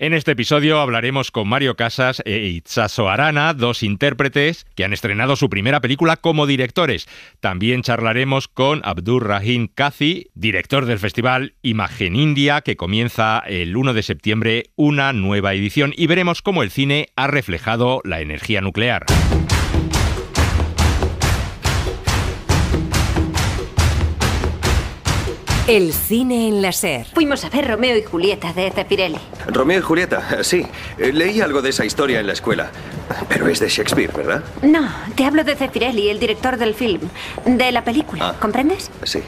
En este episodio hablaremos con Mario Casas e Itxaso Arana, dos intérpretes que han estrenado su primera película como directores. También charlaremos con Abdur Rahim Kazi, director del festival Imagen India, que comienza el 1 de septiembre una nueva edición, y veremos cómo el cine ha reflejado la energía nuclear. El cine en la SER. Fuimos a ver Romeo y Julieta de Zeffirelli. Romeo y Julieta, sí. Leí algo de esa historia en la escuela. Pero es de Shakespeare, ¿verdad? No, te hablo de Zeffirelli, el director del film, de la película. ¿Comprendes? Sí.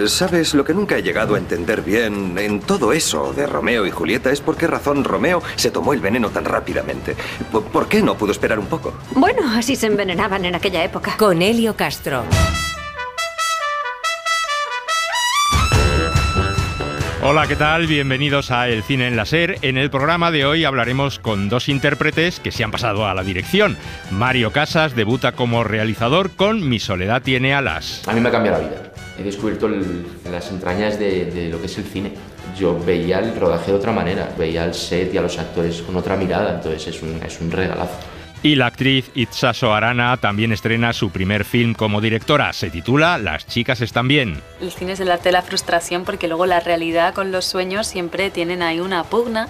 ¿Sabes? Lo que nunca he llegado a entender bien en todo eso de Romeo y Julieta es por qué razón Romeo se tomó el veneno tan rápidamente. ¿Por qué no pudo esperar un poco? Bueno, así se envenenaban en aquella época. Con Elio Castro. Hola, ¿qué tal? Bienvenidos a El Cine en la SER. En el programa de hoy hablaremos con dos intérpretes que se han pasado a la dirección. Mario Casas debuta como realizador con Mi soledad tiene alas. A mí me ha cambiado la vida. He descubierto las entrañas de lo que es el cine. Yo veía el rodaje de otra manera, veía el set y a los actores con otra mirada, entonces es un regalazo. Y la actriz Itxaso Arana también estrena su primer film como directora. Se titula Las chicas están bien. El cine es el arte de la frustración, porque luego la realidad con los sueños siempre tienen ahí una pugna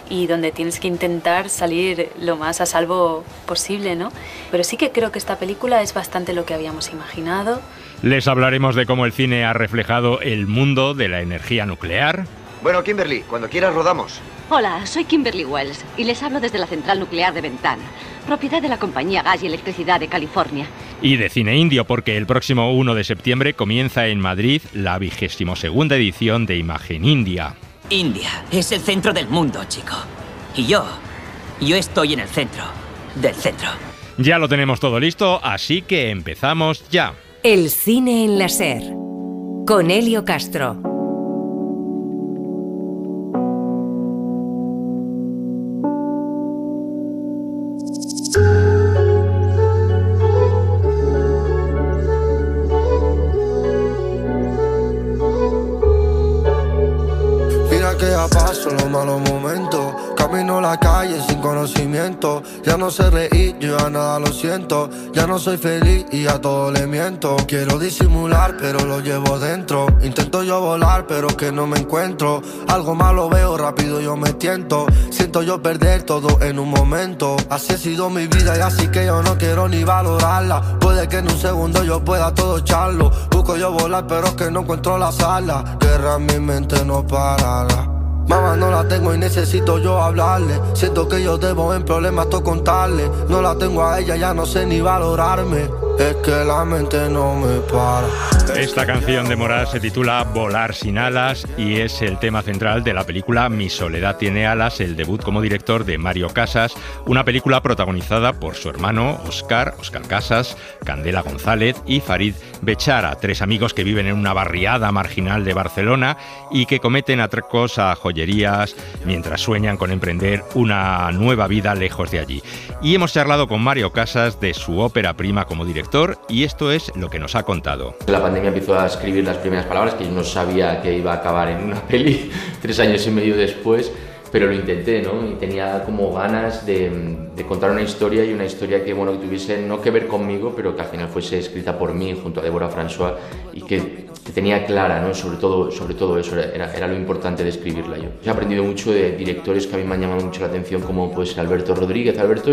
y donde tienes que intentar salir lo más a salvo posible, ¿no? Pero sí que creo que esta película es bastante lo que habíamos imaginado. Les hablaremos de cómo el cine ha reflejado el mundo de la energía nuclear. Bueno, Kimberly, cuando quieras rodamos. Hola, soy Kimberly Wells y les hablo desde la central nuclear de Bentham, propiedad de la compañía Gas y Electricidad de California. Y de cine indio, porque el próximo 1 de septiembre comienza en Madrid la 22ª edición de Imagen India. India es el centro del mundo, chico. Y yo estoy en el centro del centro. Ya lo tenemos todo listo, así que empezamos ya. El cine en la SER. Con Elio Castro. Paso los malos momentos, camino la calle sin conocimiento. Ya no sé reír, yo a nada lo siento. Ya no soy feliz y a todo le miento. Quiero disimular, pero lo llevo dentro. Intento yo volar, pero que no me encuentro. Algo malo veo, rápido yo me tiento. Siento yo perder todo en un momento. Así ha sido mi vida y así que yo no quiero ni valorarla. Puede que en un segundo yo pueda todo echarlo. Busco yo volar, pero que no encuentro la sala. Guerra en mi mente no parará. Mamá no la tengo y necesito yo hablarle. Siento que yo debo en problemas todo contarle. No la tengo a ella, ya no sé ni valorarme. Es que la mente no me para. Esta canción de Morat se titula Volar sin alas y es el tema central de la película Mi soledad tiene alas, el debut como director de Mario Casas, una película protagonizada por su hermano Óscar Casas, Candela González y Farid Bechara, tres amigos que viven en una barriada marginal de Barcelona y que cometen atracos a joyerías mientras sueñan con emprender una nueva vida lejos de allí. Y hemos charlado con Mario Casas de su ópera prima como director y esto es lo que nos ha contado. La pandemia empezó a escribir las primeras palabras, que yo no sabía que iba a acabar en una peli 3 años y medio después, pero lo intenté, ¿no? Y tenía como ganas de contar una historia y una historia que, bueno, que tuviese no que ver conmigo, pero que al final fuese escrita por mí junto a Débora François y que tenía clara, ¿no? Sobre todo eso, era lo importante de escribirla yo. He aprendido mucho de directores que a mí me han llamado mucho la atención, como pues Alberto Rodríguez. Alberto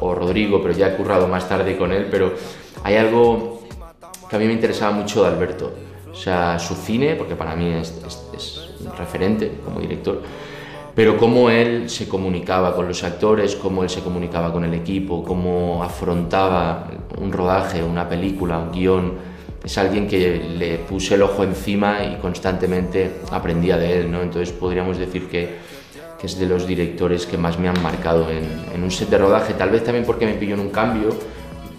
o Rodrigo, pero ya he currado más tarde con él, pero hay algo que a mí me interesaba mucho de Alberto. O sea, su cine, porque para mí es un referente como director, pero cómo él se comunicaba con los actores, cómo él se comunicaba con el equipo, cómo afrontaba un rodaje, una película, un guión. Es alguien que le puse el ojo encima y constantemente aprendía de él, ¿no? Entonces podríamos decir que es de los directores que más me han marcado en un set de rodaje, tal vez también porque me pilló en un cambio,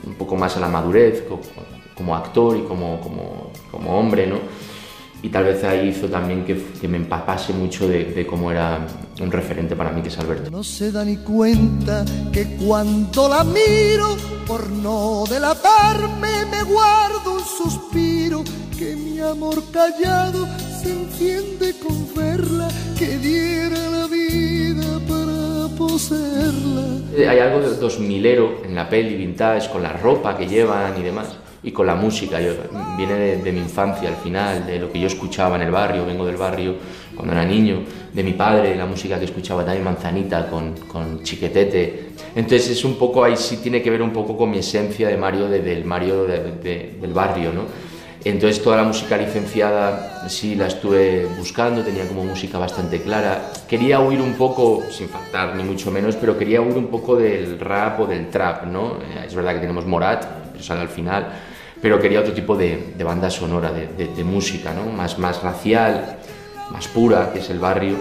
un poco más a la madurez, como actor y como hombre, ¿no? Y tal vez ahí hizo también que me empapase mucho de cómo era un referente para mí, que es Alberto. No se da ni cuenta que cuando la miro, por no delatarme, me guardo un suspiro, que mi amor callado se enciende con verla, que diera la vida para conocerla. Hay algo de 2000ero en la peli, vintage, con la ropa que llevan y demás. Y con la música, viene de mi infancia al final, de lo que yo escuchaba en el barrio, vengo del barrio cuando era niño, de mi padre, la música que escuchaba también Manzanita con Chiquetete. Entonces es un poco, ahí sí tiene que ver un poco con mi esencia de Mario, del Mario del barrio, ¿no? Entonces toda la música licenciada sí la estuve buscando, tenía como música bastante clara. Quería huir un poco, sin faltar ni mucho menos, pero quería huir un poco del rap o del trap, ¿no? Es verdad que tenemos Morat, pero sale al final, pero quería otro tipo de banda sonora, de música, ¿no? Más racial, más pura, que es el barrio.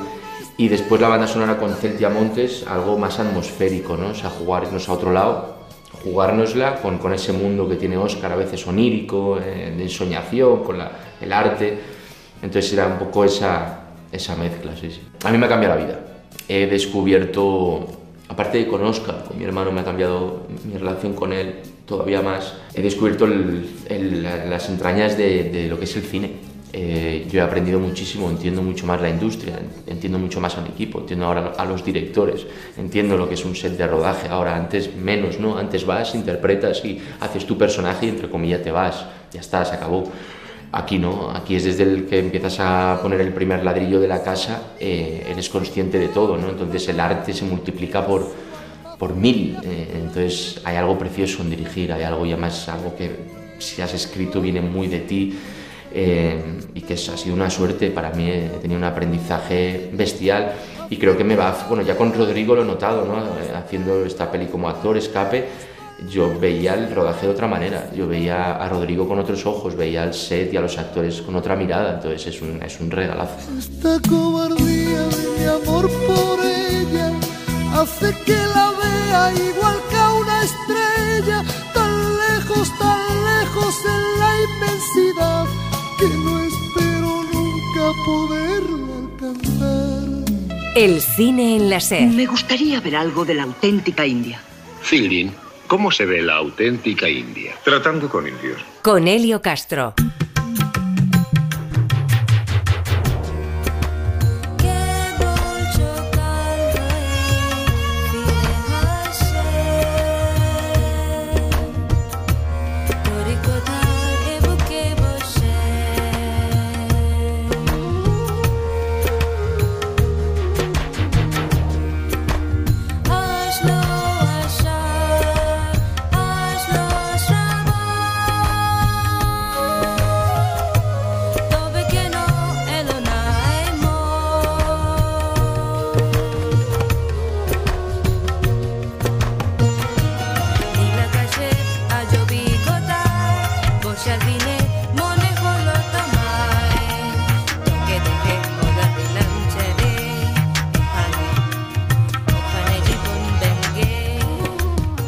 Y después la banda sonora con Celtia Montes, algo más atmosférico, ¿no? O sea, jugarnos a otro lado, jugárnosla con ese mundo que tiene Óscar, a veces onírico, de ensoñación, con el arte. Entonces era un poco esa mezcla, sí. A mí me ha cambiado la vida. He descubierto, aparte de con Óscar, con mi hermano me ha cambiado mi relación con él todavía más. He descubierto las entrañas de lo que es el cine. Yo he aprendido muchísimo, entiendo mucho más la industria, entiendo mucho más al equipo, entiendo ahora a los directores, entiendo lo que es un set de rodaje. Ahora, antes menos, ¿no? Antes vas, interpretas y haces tu personaje y entre comillas te vas, ya está, se acabó. Aquí no, aquí es desde el que empiezas a poner el primer ladrillo de la casa, eres consciente de todo, ¿no? Entonces el arte se multiplica por 1000, entonces hay algo precioso en dirigir, hay algo, y además algo que si has escrito viene muy de ti. Y que ha sido una suerte para mí, he tenido un aprendizaje bestial y creo que me va, bueno, ya con Rodrigo lo he notado, ¿no? Haciendo esta peli como actor, Escape, yo veía el rodaje de otra manera, yo veía a Rodrigo con otros ojos, veía el set y a los actores con otra mirada, entonces es un regalazo. Esta cobardía de mi amor por ella hace que la vea igual que a una estrella, tan lejos en la inmensidad, que no espero nunca poderla alcanzar. El cine en la SER. Me gustaría ver algo de la auténtica India. Fielding, ¿cómo se ve la auténtica India? Tratando con indios. Con Elio Castro.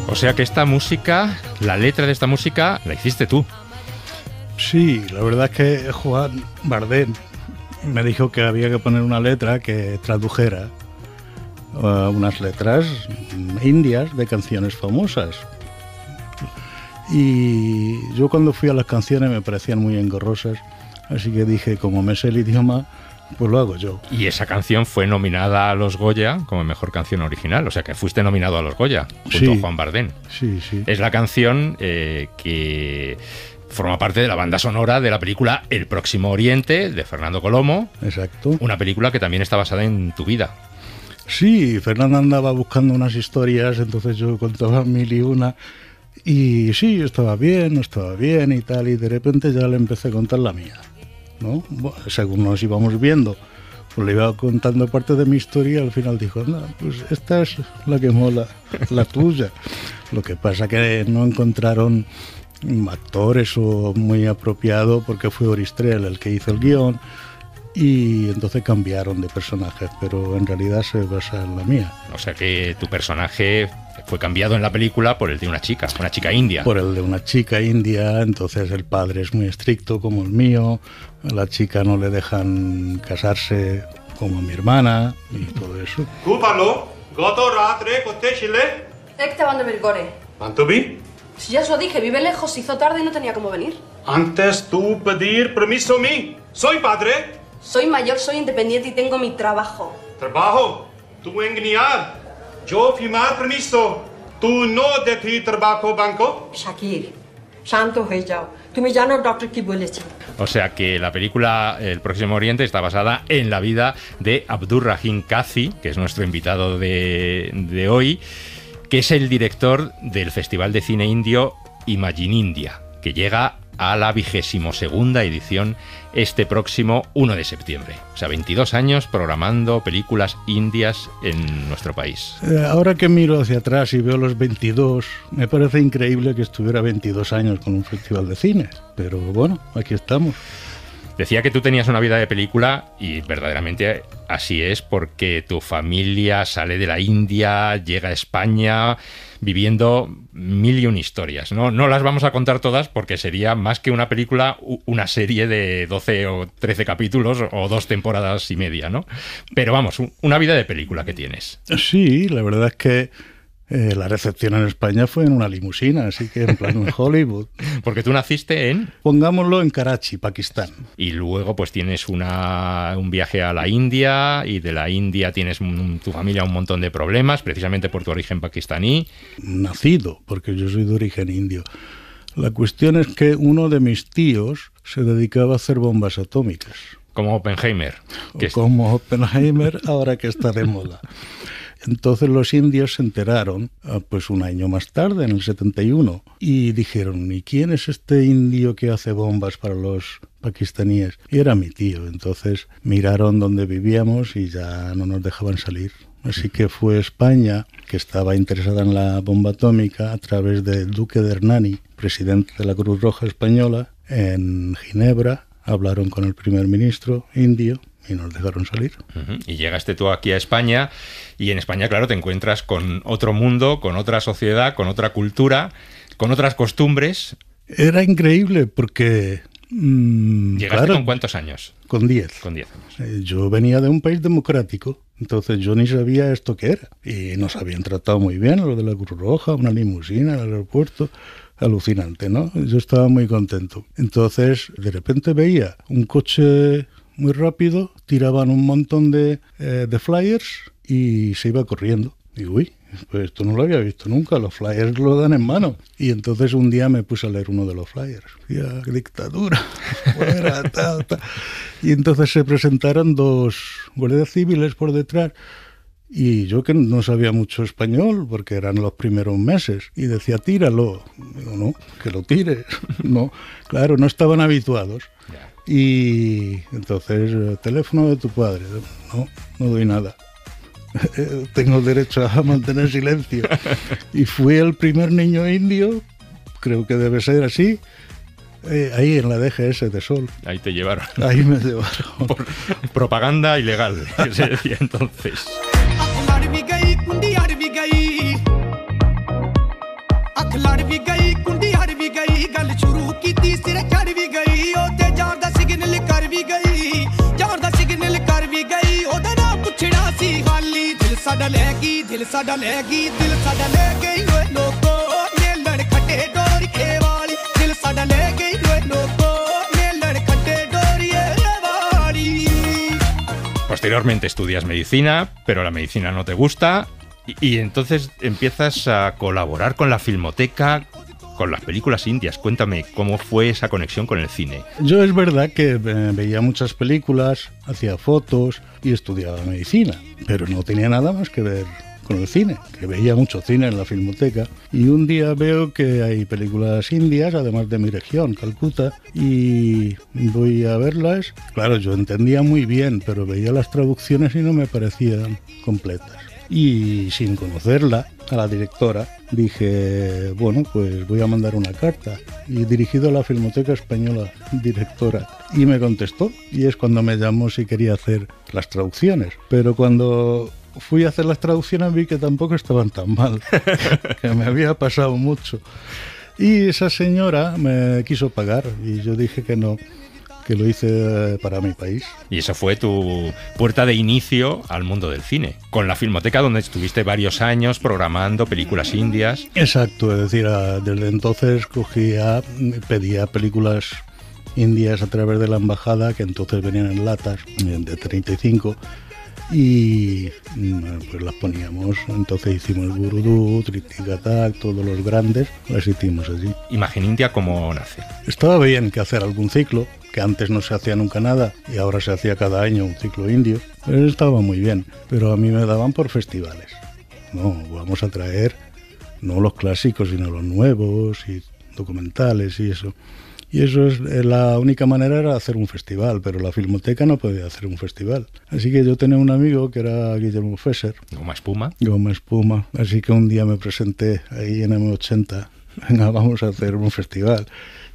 O sea que esta música, la letra de esta música, la hiciste tú. Sí, la verdad es que Juan Bardén me dijo que había que poner una letra que tradujera unas letras indias de canciones famosas. Y yo cuando fui a las canciones me parecían muy engorrosas, así que dije, como me sé el idioma, pues lo hago yo. Y esa canción fue nominada a los Goya como mejor canción original, o sea que fuiste nominado a los Goya junto a Juan Bardén. Sí, sí. Es la canción que forma parte de la banda sonora de la película El Próximo Oriente, de Fernando Colomo. Exacto. Una película que también está basada en tu vida. Sí, Fernando andaba buscando unas historias, entonces yo contaba 1001. Y sí, estaba bien y tal, y de repente ya le empecé a contar la mía, ¿no? Bueno, según nos íbamos viendo, pues le iba contando parte de mi historia y al final dijo, no, pues esta es la que mola, la tuya. Lo que pasa que no encontraron actores o muy apropiado porque fue Oristrel el que hizo el guión y entonces cambiaron de personajes, pero en realidad se basa en la mía. O sea que tu personaje fue cambiado en la película por el de una chica india. Por el de una chica india, entonces el padre es muy estricto como el mío, a la chica no le dejan casarse como a mi hermana y todo eso. Si ya os lo dije, vive lejos, se hizo tarde y no tenía cómo venir. Antes tú pedir permiso a mí. Soy padre. Soy mayor, soy independiente y tengo mi trabajo. ¿Trabajo? Tú engañar. Yo firmar permiso. Tú no de ti trabajo banco. Shakir, शांत हो जाओ. तुम्हें जानो डॉक्टर की बोलेছে. O sea que la película El Próximo Oriente está basada en la vida de Abdurrahim Kazi, que es nuestro invitado de hoy, que es el director del Festival de Cine Indio Imagine India, que llega a la 22ª edición este próximo 1 de septiembre. O sea, 22 años programando películas indias en nuestro país. Ahora que miro hacia atrás y veo los 22, me parece increíble que estuviera 22 años con un festival de cine. Pero bueno, aquí estamos. Decía que tú tenías una vida de película y verdaderamente así es, porque tu familia sale de la India, llega a España viviendo 1001 historias. No las vamos a contar todas porque sería más que una película, una serie de 12 o 13 capítulos o 2 temporadas y media, ¿no? Pero vamos, una vida de película que tienes. Sí, la verdad es que la recepción en España fue en una limusina, así que en plan en Hollywood. Porque tú naciste en... Pongámoslo en Karachi, Pakistán. Y luego pues tienes un viaje a la India, y de la India tienes tu familia un montón de problemas, precisamente por tu origen pakistaní. Nacido, porque yo soy de origen indio. La cuestión es que uno de mis tíos se dedicaba a hacer bombas atómicas. Como Oppenheimer. Como Oppenheimer, ahora que está de moda. Entonces los indios se enteraron, pues un año más tarde, en el 71, y dijeron, ¿y quién es este indio que hace bombas para los pakistaníes? Y era mi tío. Entonces miraron dónde vivíamos y ya no nos dejaban salir. Así que fue España, que estaba interesada en la bomba atómica, a través del duque de Hernani, presidente de la Cruz Roja Española, en Ginebra. Hablaron con el primer ministro indio y nos dejaron salir. Y llegaste tú aquí a España, y en España, claro, te encuentras con otro mundo, con otra sociedad, con otra cultura, con otras costumbres. Era increíble porque... ¿Llegaste claro, con cuántos años? Con 10. Con 10 años. Yo venía de un país democrático, entonces yo ni sabía esto qué era. Y nos habían tratado muy bien, lo de la Cruz Roja, una limusina en el aeropuerto. Alucinante, ¿no? Yo estaba muy contento. Entonces, de repente veía un coche muy rápido, tiraban un montón de flyers y se iba corriendo. Y uy, pues esto no lo había visto nunca, los flyers lo dan en mano. Y entonces un día me puse a leer uno de los flyers. Decía, dictadura, fuera, tal. Y entonces se presentaron 2 guardias civiles por detrás. Y yo que no sabía mucho español, porque eran los primeros meses, y decía, tíralo. Digo, no, que lo tire. No, claro, no estaban habituados. Y entonces, teléfono de tu padre. No doy nada. Tengo derecho a mantener silencio. Y fui el primer niño indio, creo que debe ser así, ahí en la DGS de Sol. Ahí te llevaron. Ahí me llevaron. Por propaganda ilegal, que se decía entonces. Posteriormente estudias medicina, pero la medicina no te gusta, y entonces empiezas a colaborar con la Filmoteca, con las películas indias. Cuéntame, ¿cómo fue esa conexión con el cine? Yo es verdad que veía muchas películas, hacía fotos y estudiaba medicina, pero no tenía nada más que ver con el cine, que veía mucho cine en la Filmoteca, y un día veo que hay películas indias, además de mi región, Calcuta, y voy a verlas. Claro, yo entendía muy bien, pero veía las traducciones y no me parecían completas. Y sin conocerla, a la directora, dije, bueno, pues voy a mandar una carta, y dirigido a la Filmoteca Española, directora, y me contestó, y es cuando me llamó si quería hacer las traducciones. Pero cuando fui a hacer las traducciones vi que tampoco estaban tan mal, que me había pasado mucho. Y esa señora me quiso pagar, y yo dije que no, que lo hice para mi país. Y eso fue tu puerta de inicio al mundo del cine, con la Filmoteca, donde estuviste varios años programando películas indias. Exacto, es decir, desde entonces pedía películas indias a través de la embajada, que entonces venían en latas de 35, y pues las poníamos. Entonces hicimos Burudú, Triptych Attack, todos los grandes, las hicimos allí. Imagen India, ¿cómo nace? Estaba bien que hacer algún ciclo, que antes no se hacía nunca nada y ahora se hacía cada año un ciclo indio. Pero estaba muy bien, pero a mí me daban por festivales. No, vamos a traer no los clásicos, sino los nuevos y documentales y eso. Y eso es la única manera, era hacer un festival, pero la Filmoteca no podía hacer un festival. Así que yo tenía un amigo que era Guillermo Fesser. Goma Espuma. Goma Espuma. Así que un día me presenté ahí en M80. Venga, vamos a hacer un festival.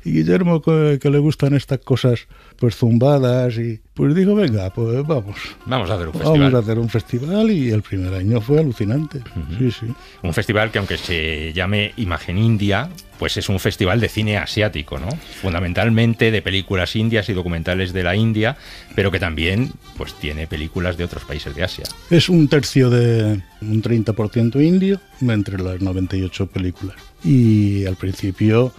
Y Guillermo, que le gustan estas cosas pues zumbadas, y pues dijo, venga, pues vamos. Vamos a hacer un festival. Vamos a hacer un festival, y el primer año fue alucinante. Sí, sí. Un festival que, aunque se llame Imagen India, pues es un festival de cine asiático, ¿no? Fundamentalmente de películas indias y documentales de la India, pero que también pues tiene películas de otros países de Asia. Es un tercio de un 30% indio entre las 98 películas. Y al principio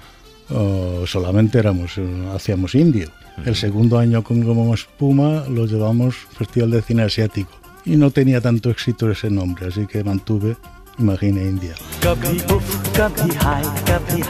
solamente hacíamos indio. El segundo año con Goma Espuma lo llevamos Festival de Cine Asiático y no tenía tanto éxito ese nombre, así que mantuve Imagen India. कभी उफ कभी हाय कभी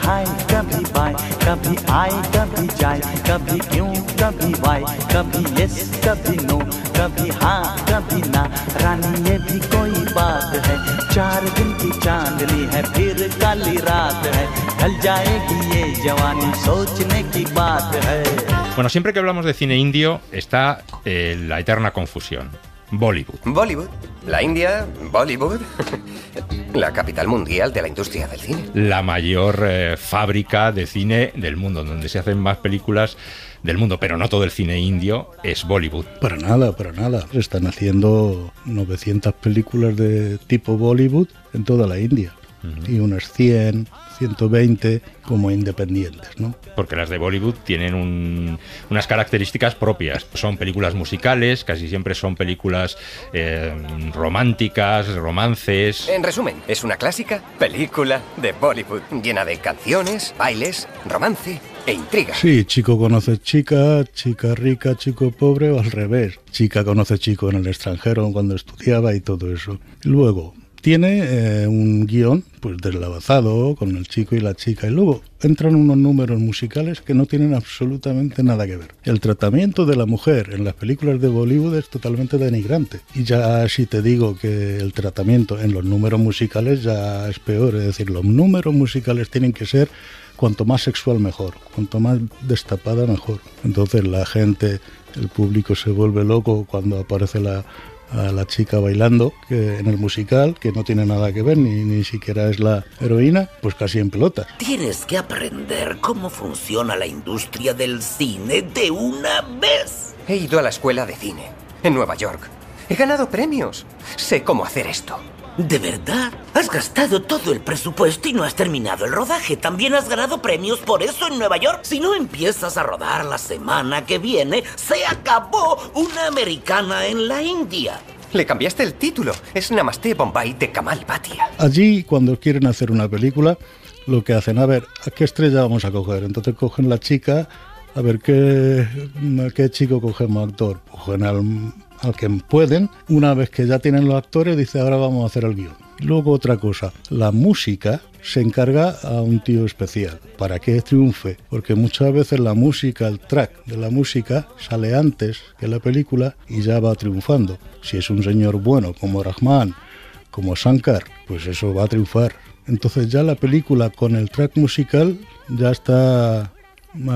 बाय कभी आई कभी जाए कभी क्यों कभी वाई कभी यस कभी नो कभी हाँ कभी ना रानी ये भी कोई बात है 4 दिन की चांदनी है फिर काली रात है ढल जाएगी ये जवानी सोचने की बात है. Bueno, siempre que hablamos de cine indio está la eterna confusión. Bollywood. Bollywood. La India, Bollywood. La capital mundial de la industria del cine. La mayor fábrica de cine del mundo, donde se hacen más películas del mundo, pero no todo el cine indio es Bollywood. Para nada, para nada. Se están haciendo 900 películas de tipo Bollywood en toda la India. Y unas 100, 120 como independientes, ¿no? Porque las de Bollywood tienen unas características propias. Son películas musicales, casi siempre son películas románticas, romances. En resumen, es una clásica película de Bollywood, llena de canciones, bailes, romance e intriga. Sí, chico conoce chica, chica rica, chico pobre, o al revés. Chica conoce chico en el extranjero cuando estudiaba y todo eso. Luego tiene un guión pues deslavazado con el chico y la chica, y luego entran unos números musicales que no tienen absolutamente nada que ver. El tratamiento de la mujer en las películas de Bollywood es totalmente denigrante, y ya si te digo que el tratamiento en los números musicales ya es peor. Es decir, los números musicales tienen que ser cuanto más sexual mejor, cuanto más destapada mejor. Entonces la gente, el público se vuelve loco cuando aparece a la chica bailando que en el musical, que no tiene nada que ver, ni siquiera es la heroína, pues casi en pelotas. Tienes que aprender cómo funciona la industria del cine de una vez. He ido a la escuela de cine en Nueva York. He ganado premios. Sé cómo hacer esto. ¿De verdad? Has gastado todo el presupuesto y no has terminado el rodaje. También has ganado premios por eso en Nueva York. Si no empiezas a rodar la semana que viene, se acabó Una Americana en la India. Le cambiaste el título. Es Namaste Bombay de Kamal Bhatia. Allí, cuando quieren hacer una película, lo que hacen, a ver, ¿a qué estrella vamos a coger? Entonces cogen la chica, a ver, ¿qué chico cogemos actor? Cogen al que pueden. Una vez que ya tienen los actores, dice, ahora vamos a hacer el guión. Luego otra cosa, la música se encarga a un tío especial para que triunfe, porque muchas veces la música, el track de la música sale antes que la película y ya va triunfando. Si es un señor bueno como Rahman, como Shankar, pues eso va a triunfar. Entonces ya la película con el track musical ya está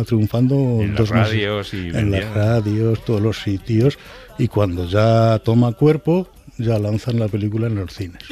triunfando en las radios y en las radios, todos los sitios, y cuando ya toma cuerpo ya lanzan la película en los cines.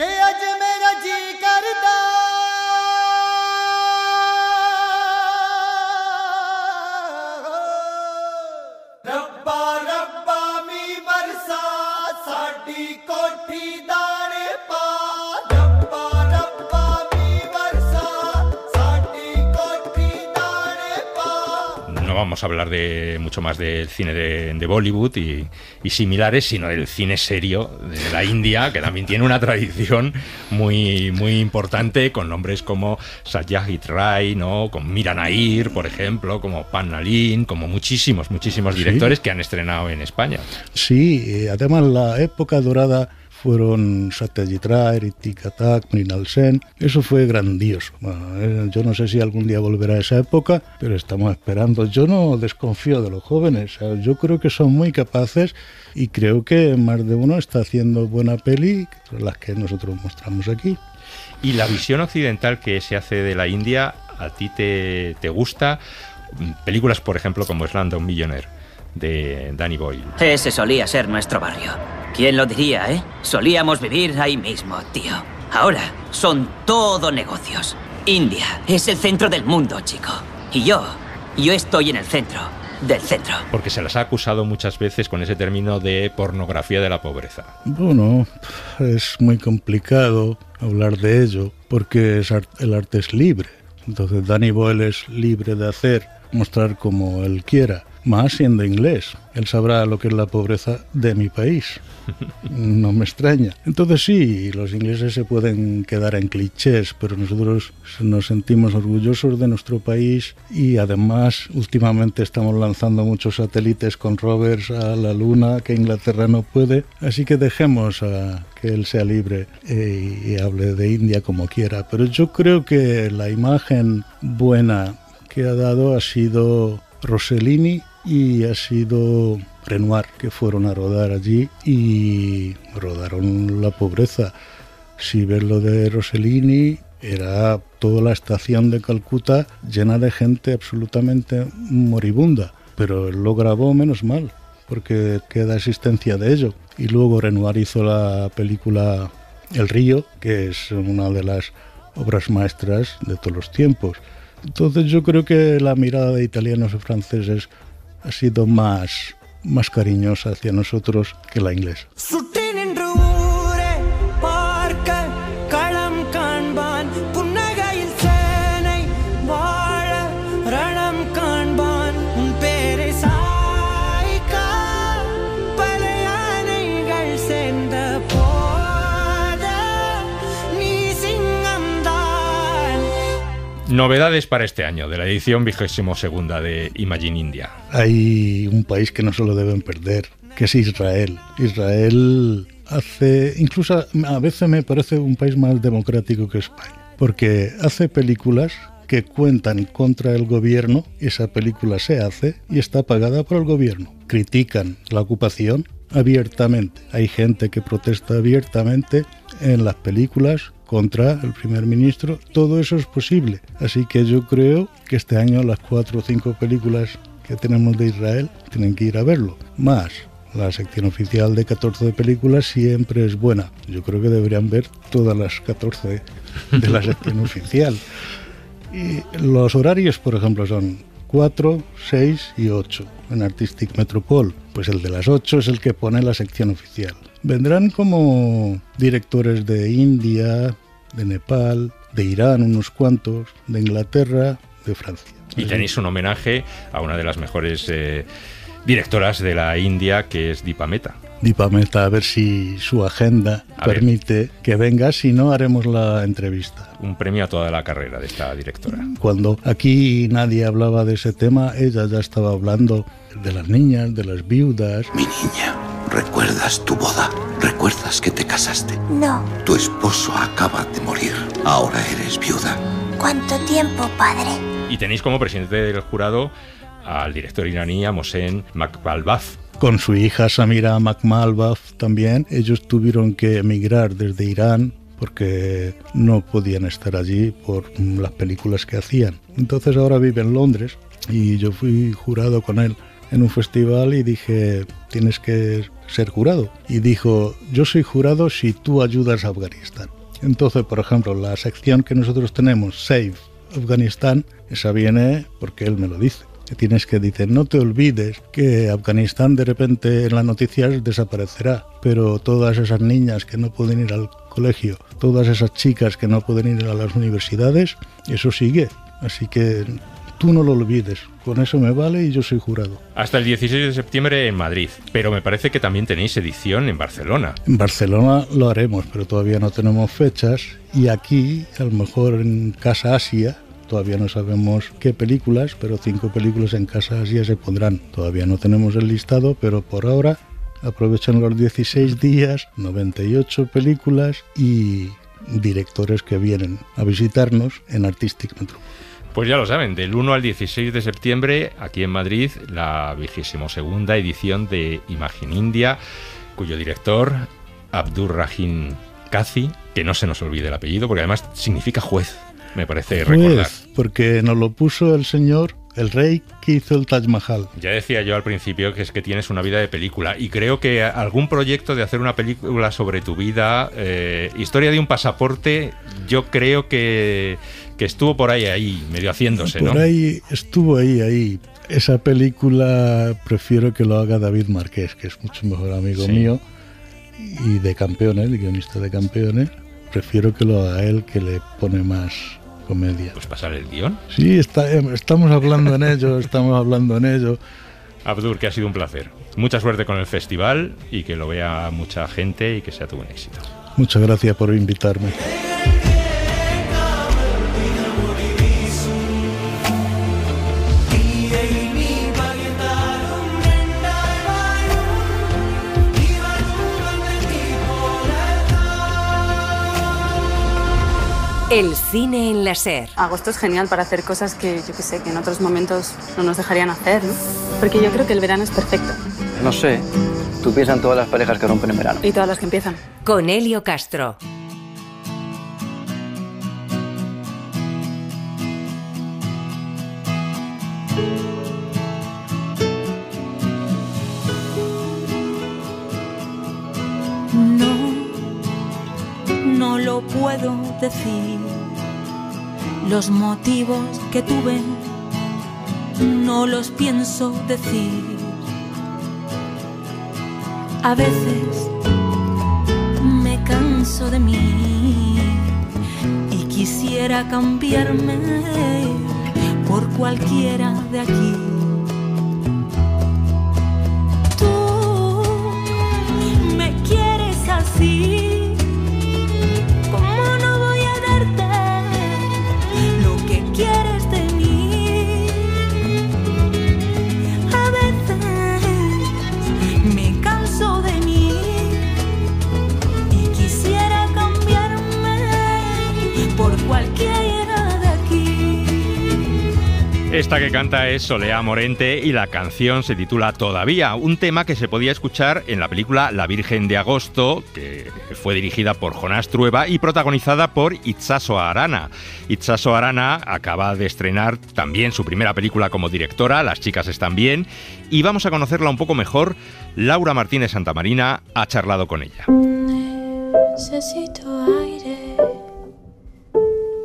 vamos a hablar de mucho más del cine de Bollywood y similares, sino del cine serio de la India, que también tiene una tradición muy, muy importante, con nombres como Satyajit Ray, ¿no? Con Mira Nair, por ejemplo, como Pannalin, como muchísimos directores que han estrenado en España. Sí, además la época dorada fueron Satyajit Ray, Ritik Atak, Mrinal Sen. Eso fue grandioso. Bueno, yo no sé si algún día volverá a esa época, pero estamos esperando. Yo no desconfío de los jóvenes. O sea, yo creo que son muy capaces y creo que más de uno está haciendo buena peli, las que nosotros mostramos aquí. ¿Y la visión occidental que se hace de la India, a ti te gusta? Películas, por ejemplo, como Slumdog Millionaire, de Danny Boyle. Ese solía ser nuestro barrio. ¿Quién lo diría, eh? Solíamos vivir ahí mismo, tío. Ahora son todo negocios. India es el centro del mundo, chico. Y yo estoy en el centro del centro. Porque se las ha acusado muchas veces con ese término de pornografía de la pobreza. Bueno, es muy complicado hablar de ello, porque el arte es libre. Entonces Danny Boyle es libre de mostrar como él quiera. Más siendo inglés, él sabrá lo que es la pobreza de mi país. No me extraña. Entonces sí, los ingleses se pueden quedar en clichés, pero nosotros nos sentimos orgullosos de nuestro país y además últimamente estamos lanzando muchos satélites con rovers a la Luna que Inglaterra no puede, así que dejemos a que él sea libre y hable de India como quiera. Pero yo creo que la imagen buena que ha dado ha sido Rossellini y ha sido Renoir, que fueron a rodar allí y rodaron la pobreza. Si ves lo de Rossellini, era toda la estación de Calcuta llena de gente absolutamente moribunda, pero él lo grabó menos mal, porque queda existencia de ello. Y luego Renoir hizo la película El Río, que es una de las obras maestras de todos los tiempos. Entonces yo creo que la mirada de italianos y franceses ha sido más cariñosa hacia nosotros que la inglesa. Novedades para este año, de la edición 22ª de Imagine India. Hay un país que no se lo deben perder, que es Israel. Israel incluso a veces me parece un país más democrático que España, porque hace películas que cuentan contra el gobierno, esa película se hace y está pagada por el gobierno. Critican la ocupación abiertamente. Hay gente que protesta abiertamente en las películas contra el primer ministro. Todo eso es posible. Así que yo creo que este año las 4 o 5 películas que tenemos de Israel tienen que ir a verlo. Más la sección oficial de 14 películas siempre es buena. Yo creo que deberían ver todas las 14 de la sección oficial. Y los horarios, por ejemplo, son 4, 6 y 8 en Artistic Metropole. Pues el de las 8 es el que pone la sección oficial. Vendrán como directores de India, de Nepal, de Irán unos cuantos, de Inglaterra, de Francia. Y tenéis un homenaje a una de las mejores directoras de la India, que es Deepa Mehta. Deepa Mehta, a ver si su agenda permite que venga, si no haremos la entrevista. Un premio a toda la carrera de esta directora. Cuando aquí nadie hablaba de ese tema, ella ya estaba hablando de las niñas, de las viudas. Mi niña, ¿recuerdas tu boda? ¿Recuerdas que te casaste? No. Tu esposo acaba de morir. Ahora eres viuda. ¿Cuánto tiempo, padre? Y tenéis como presidente del jurado al director iraní Mohsen Makhmalbaf. Con su hija Samira Makhmalbaf también. Ellos tuvieron que emigrar desde Irán porque no podían estar allí por las películas que hacían. Entonces ahora vive en Londres y yo fui jurado con él en un festival y dije, tienes que ser jurado. Y dijo, yo soy jurado si tú ayudas a Afganistán. Entonces, por ejemplo, la sección que nosotros tenemos, Save Afganistán, esa viene porque él me lo dice. Tienes que decir, no te olvides que Afganistán de repente en las noticias desaparecerá, pero todas esas niñas que no pueden ir al colegio, todas esas chicas que no pueden ir a las universidades, eso sigue. Así que tú no lo olvides. Con eso me vale y yo soy jurado. Hasta el 16 de septiembre en Madrid, pero me parece que también tenéis edición en Barcelona. En Barcelona lo haremos, pero todavía no tenemos fechas. Y aquí, a lo mejor en Casa Asia, todavía no sabemos qué películas, pero 5 películas en Casa Asia se pondrán. Todavía no tenemos el listado, pero por ahora aprovechan los 16 días, 98 películas y directores que vienen a visitarnos en Artistic Metropolis. Pues ya lo saben, del 1 al 16 de septiembre, aquí en Madrid, la 22ª edición de Imagen India, cuyo director, Abdur Rahim Kazi, que no se nos olvide el apellido, porque además significa juez, me parece recordar. Porque nos lo puso el señor, el rey que hizo el Taj Mahal. Ya decía yo al principio que es que tienes una vida de película, y creo que algún proyecto de hacer una película sobre tu vida, Historia de un pasaporte, yo creo que estuvo por ahí, medio haciéndose, ¿no? Por ahí, estuvo ahí. Esa película prefiero que lo haga David Marqués, que es mucho mejor amigo mío, y de Campeones, el guionista de Campeones. Prefiero que lo haga él, que le pone más comedia. Pues pasar el guión. Sí, estamos hablando en ello, Abdur, que ha sido un placer. Mucha suerte con el festival y que lo vea mucha gente y que sea todo un éxito. Muchas gracias por invitarme. El cine en la SER. Agosto es genial para hacer cosas que, yo qué sé, que en otros momentos no nos dejarían hacer, ¿no? Porque yo creo que el verano es perfecto. No sé, tú piensas en todas las parejas que rompen en verano. Y todas las que empiezan. Con Elio Castro. No lo puedo decir. Los motivos que tuve no los pienso decir. A veces me canso de mí y quisiera cambiarme por cualquiera de aquí. Tú me quieres así. Quieres de mí. A veces me canso de mí y quisiera cambiarme por cualquiera de aquí. Esta que canta es Soleá Morente y la canción se titula Todavía, un tema que se podía escuchar en la película La Virgen de Agosto, que fue dirigida por Jonás Trueba y protagonizada por Itsaso Arana. Itsaso Arana acaba de estrenar también su primera película como directora, Las chicas están bien, y vamos a conocerla un poco mejor. Laura Martínez Santamarina ha charlado con ella. Necesito aire,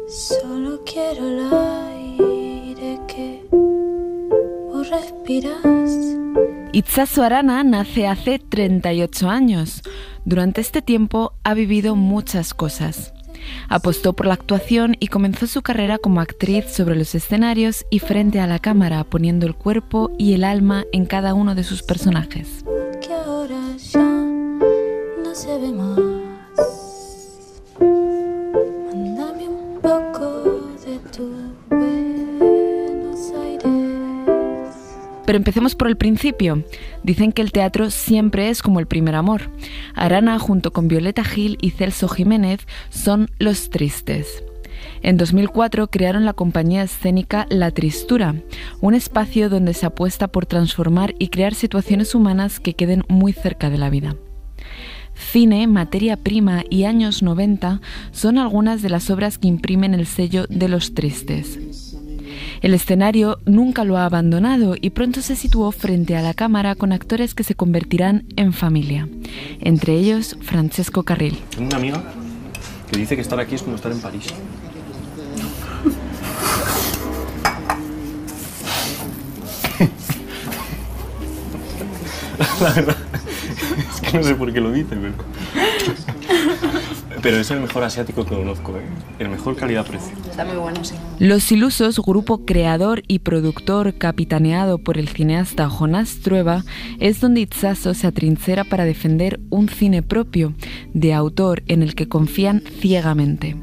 solo quiero el aire que vos respiras. Itsaso Arana nace hace 38 años. Durante este tiempo ha vivido muchas cosas. Apostó por la actuación y comenzó su carrera como actriz sobre los escenarios y frente a la cámara, poniendo el cuerpo y el alma en cada uno de sus personajes. Que ahora ya no se ve más. Mándame un poco de tu Buenos Aires. Pero empecemos por el principio. Dicen que el teatro siempre es como el primer amor. Arana, junto con Violeta Gil y Celso Jiménez, son Los Tristes. En 2004 crearon la compañía escénica La Tristura, un espacio donde se apuesta por transformar y crear situaciones humanas que queden muy cerca de la vida. Cine, materia prima y años 90 son algunas de las obras que imprimen el sello de Los Tristes. El escenario nunca lo ha abandonado y pronto se situó frente a la cámara con actores que se convertirán en familia, entre ellos Francesco Carril. Tengo una amiga que dice que estar aquí es como estar en París. La verdad es que no sé por qué lo dice, pero... Pero es el mejor asiático que conozco, ¿eh? El mejor calidad-precio. Está muy bueno, sí. Los Ilusos, grupo creador y productor capitaneado por el cineasta Jonás Trueba, es donde Itxaso se atrinchera para defender un cine propio, de autor, en el que confían ciegamente.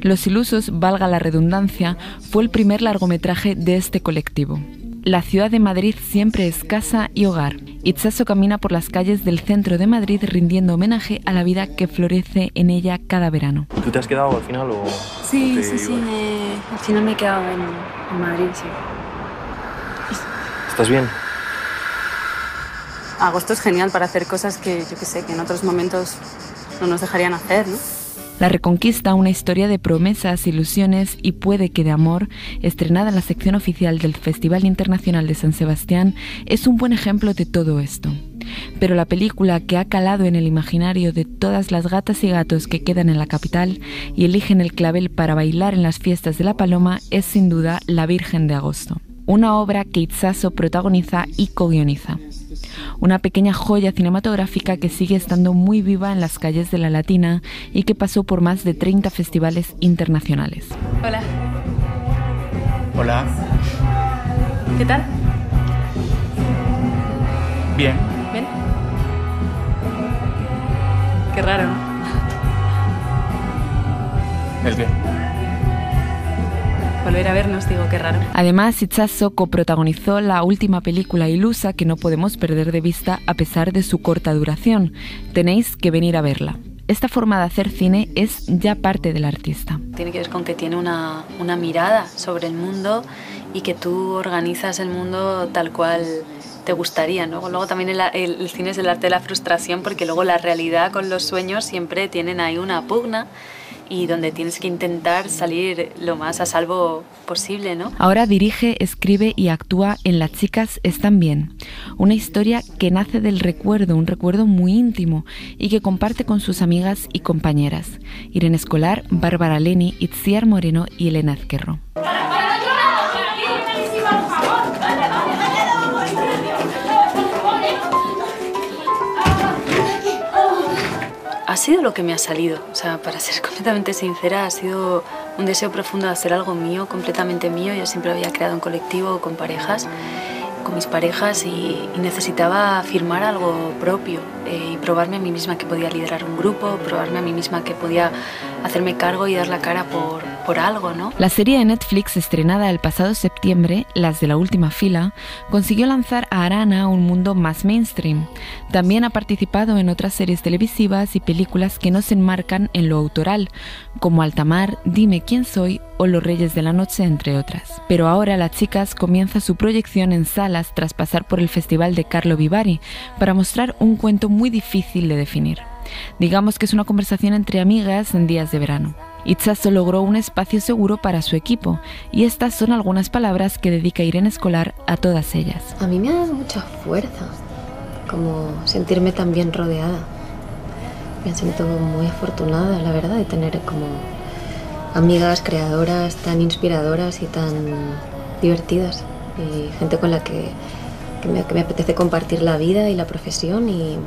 Los Ilusos, valga la redundancia, fue el primer largometraje de este colectivo. La ciudad de Madrid siempre es casa y hogar. Itxaso camina por las calles del centro de Madrid rindiendo homenaje a la vida que florece en ella cada verano. ¿Tú te has quedado al final o...? Sí, al final me he quedado en Madrid, sí. ¿Estás bien? Agosto es genial para hacer cosas que, yo qué sé, que en otros momentos no nos dejarían hacer, ¿no? La Reconquista, una historia de promesas, ilusiones y puede que de amor, estrenada en la sección oficial del Festival Internacional de San Sebastián, es un buen ejemplo de todo esto. Pero la película que ha calado en el imaginario de todas las gatas y gatos que quedan en la capital y eligen el clavel para bailar en las fiestas de la Paloma es sin duda La Virgen de Agosto, una obra que Itxaso protagoniza y co-guioniza. Una pequeña joya cinematográfica que sigue estando muy viva en las calles de la Latina y que pasó por más de 30 festivales internacionales. Hola. Hola. ¿Qué tal? Bien. ¿Bien? Qué raro, ¿no? ¿El qué? Volver a vernos, digo, qué raro. Además, Itxaso coprotagonizó la última película Ilusa que no podemos perder de vista a pesar de su corta duración. Tenéis que venir a verla. Esta forma de hacer cine es ya parte del artista. Tiene que ver con que tiene una mirada sobre el mundo y que tú organizas el mundo tal cual te gustaría, ¿no? Luego también el cine es el arte de la frustración porque luego la realidad con los sueños siempre tienen ahí una pugna y donde tienes que intentar salir lo más a salvo posible, ¿no? Ahora dirige, escribe y actúa en Las chicas están bien, una historia que nace del recuerdo, un recuerdo muy íntimo y que comparte con sus amigas y compañeras, Irene Escolar, Bárbara Leni, Itziar Moreno y Elena Ezquerro. Ha sido lo que me ha salido, o sea, para ser completamente sincera, ha sido un deseo profundo de hacer algo mío, completamente mío. Yo siempre había creado en colectivo con parejas, con mis parejas y necesitaba firmar algo propio y probarme a mí misma que podía liderar un grupo, probarme a mí misma que podía hacerme cargo y dar la cara por algo, ¿no? La serie de Netflix estrenada el pasado septiembre, Las de la última fila, consiguió lanzar a Arana a un mundo más mainstream. También ha participado en otras series televisivas y películas que no se enmarcan en lo autoral, como Altamar, Dime quién soy o Los Reyes de la Noche, entre otras. Pero ahora Las chicas comienza su proyección en salas tras pasar por el Festival de Carlo Vivari para mostrar un cuento muy difícil de definir. Digamos que es una conversación entre amigas en días de verano. Itxaso logró un espacio seguro para su equipo y estas son algunas palabras que dedica Irene Escolar a todas ellas. A mí me ha dado mucha fuerza, como sentirme tan bien rodeada. Me siento muy afortunada, la verdad, de tener como amigas creadoras tan inspiradoras y tan divertidas y gente con la que me apetece compartir la vida y la profesión y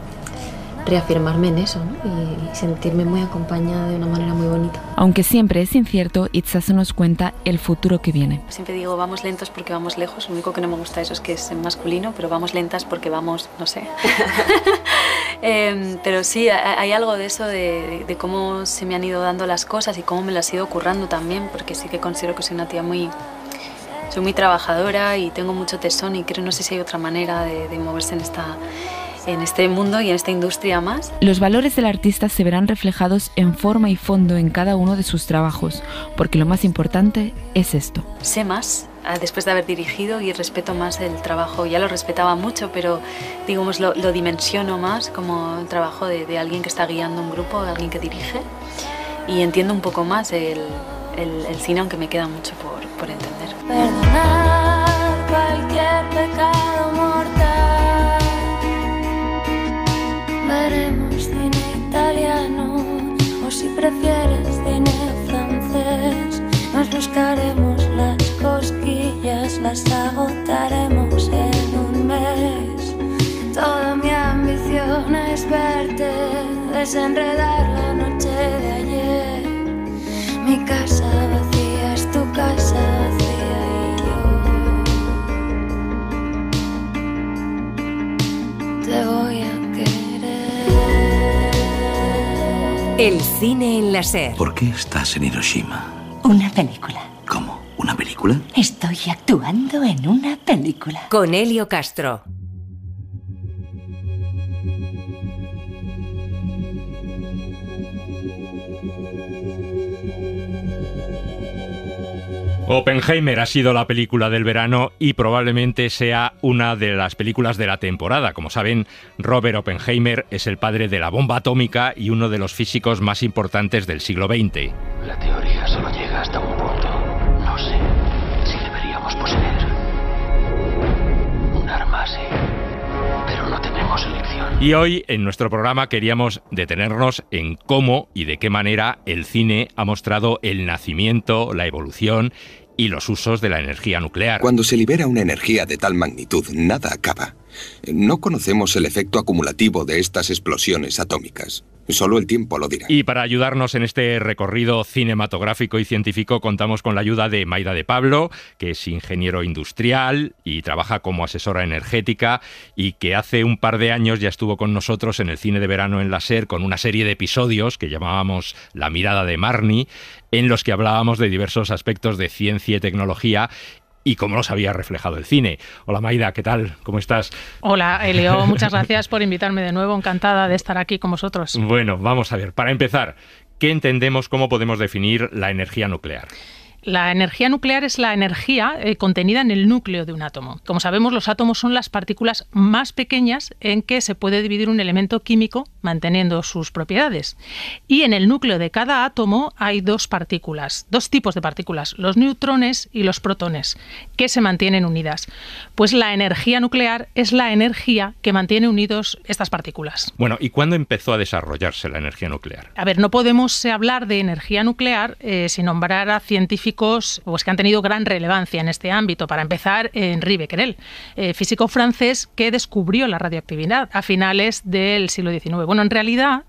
reafirmarme en eso, ¿no? Y sentirme muy acompañada de una manera muy bonita. Aunque siempre es incierto, Itxaso nos cuenta el futuro que viene. Siempre digo vamos lentos porque vamos lejos. Lo único que no me gusta eso es que es en masculino, pero vamos lentas porque vamos, no sé. Pero sí, hay algo de eso, de cómo se me han ido dando las cosas y cómo me las he ido currando también, porque sí que considero que soy una tía soy muy trabajadora y tengo mucho tesón y creo, no sé si hay otra manera de moverse en este mundo y en esta industria más. Los valores del artista se verán reflejados en forma y fondo en cada uno de sus trabajos, porque lo más importante es esto. Sé más después de haber dirigido y respeto más el trabajo. Ya lo respetaba mucho, pero digamos lo dimensiono más como el trabajo de alguien que está guiando un grupo, de alguien que dirige, y entiendo un poco más el cine, aunque me queda mucho por entender. Perdonar cualquier pecado mortal. Veremos cine italiano o si prefieres cine francés. Nos buscaremos las cosquillas, las agotaremos en un mes. Toda mi ambición es verte desenredar la noche de ayer. El cine en la SER. ¿Por qué estás en Hiroshima? Una película. ¿Cómo? ¿Una película? Estoy actuando en una película. Con Elio Castro. Oppenheimer ha sido la película del verano y probablemente sea una de las películas de la temporada. Como saben, Robert Oppenheimer es el padre de la bomba atómica y uno de los físicos más importantes del siglo XX. La teoría solo llega hasta un punto. No sé si deberíamos poseer un arma así, pero no tenemos elección. Y hoy, en nuestro programa, queríamos detenernos en cómo y de qué manera el cine ha mostrado el nacimiento, la evolución y los usos de la energía nuclear. Cuando se libera una energía de tal magnitud, nada acaba. No conocemos el efecto acumulativo de estas explosiones atómicas. Solo el tiempo lo dirá. Y para ayudarnos en este recorrido cinematográfico y científico contamos con la ayuda de Maida de Pablo, que es ingeniero industrial y trabaja como asesora energética y que hace un par de años ya estuvo con nosotros en el cine de verano en la SER con una serie de episodios que llamábamos La mirada de Marnie, en los que hablábamos de diversos aspectos de ciencia y tecnología y cómo los había reflejado el cine. Hola Maida, ¿qué tal? ¿Cómo estás? Hola Elio, muchas gracias por invitarme de nuevo, encantada de estar aquí con vosotros. Bueno, vamos a ver, para empezar, ¿qué entendemos, cómo podemos definir la energía nuclear? La energía nuclear es la energía contenida en el núcleo de un átomo. Como sabemos, los átomos son las partículas más pequeñas en que se puede dividir un elemento químico manteniendo sus propiedades. Y en el núcleo de cada átomo hay dos tipos de partículas, los neutrones y los protones, que se mantienen unidas. Pues la energía nuclear es la energía que mantiene unidos estas partículas. Bueno, ¿y cuándo empezó a desarrollarse la energía nuclear? A ver, no podemos hablar de energía nuclear sin nombrar a científicos que han tenido gran relevancia en este ámbito. Para empezar, Henri Becquerel, físico francés que descubrió la radioactividad a finales del siglo XIX. Bueno, en realidad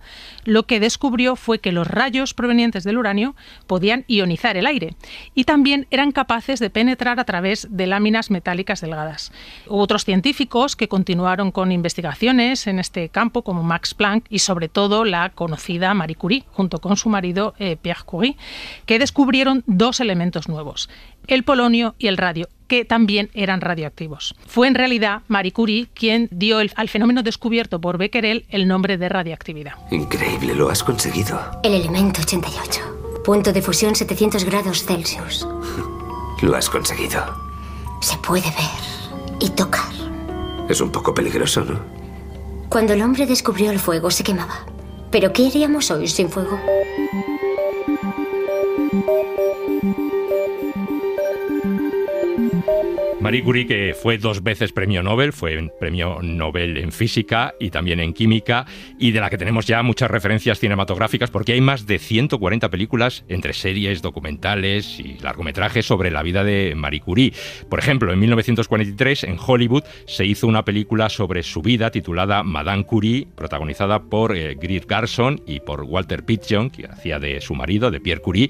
lo que descubrió fue que los rayos provenientes del uranio podían ionizar el aire y también eran capaces de penetrar a través de láminas metálicas delgadas. Hubo otros científicos que continuaron con investigaciones en este campo, como Max Planck y sobre todo la conocida Marie Curie, junto con su marido Pierre Curie, que descubrieron dos elementos nuevos, el polonio y el radio, que también eran radioactivos. Fue en realidad Marie Curie quien dio al fenómeno descubierto por Becquerel el nombre de radiactividad. Increíble, lo has conseguido. El elemento 88. Punto de fusión 700 grados Celsius. Lo has conseguido. Se puede ver y tocar. Es un poco peligroso, ¿no? Cuando el hombre descubrió el fuego se quemaba. ¿Pero qué haríamos hoy sin fuego? Marie Curie, que fue 2 veces premio Nobel, fue premio Nobel en física y también en química, y de la que tenemos ya muchas referencias cinematográficas porque hay más de 140 películas entre series, documentales y largometrajes sobre la vida de Marie Curie. Por ejemplo, en 1943 en Hollywood se hizo una película sobre su vida titulada Madame Curie, protagonizada por Greer Garson y por Walter Pidgeon, que hacía de su marido, de Pierre Curie.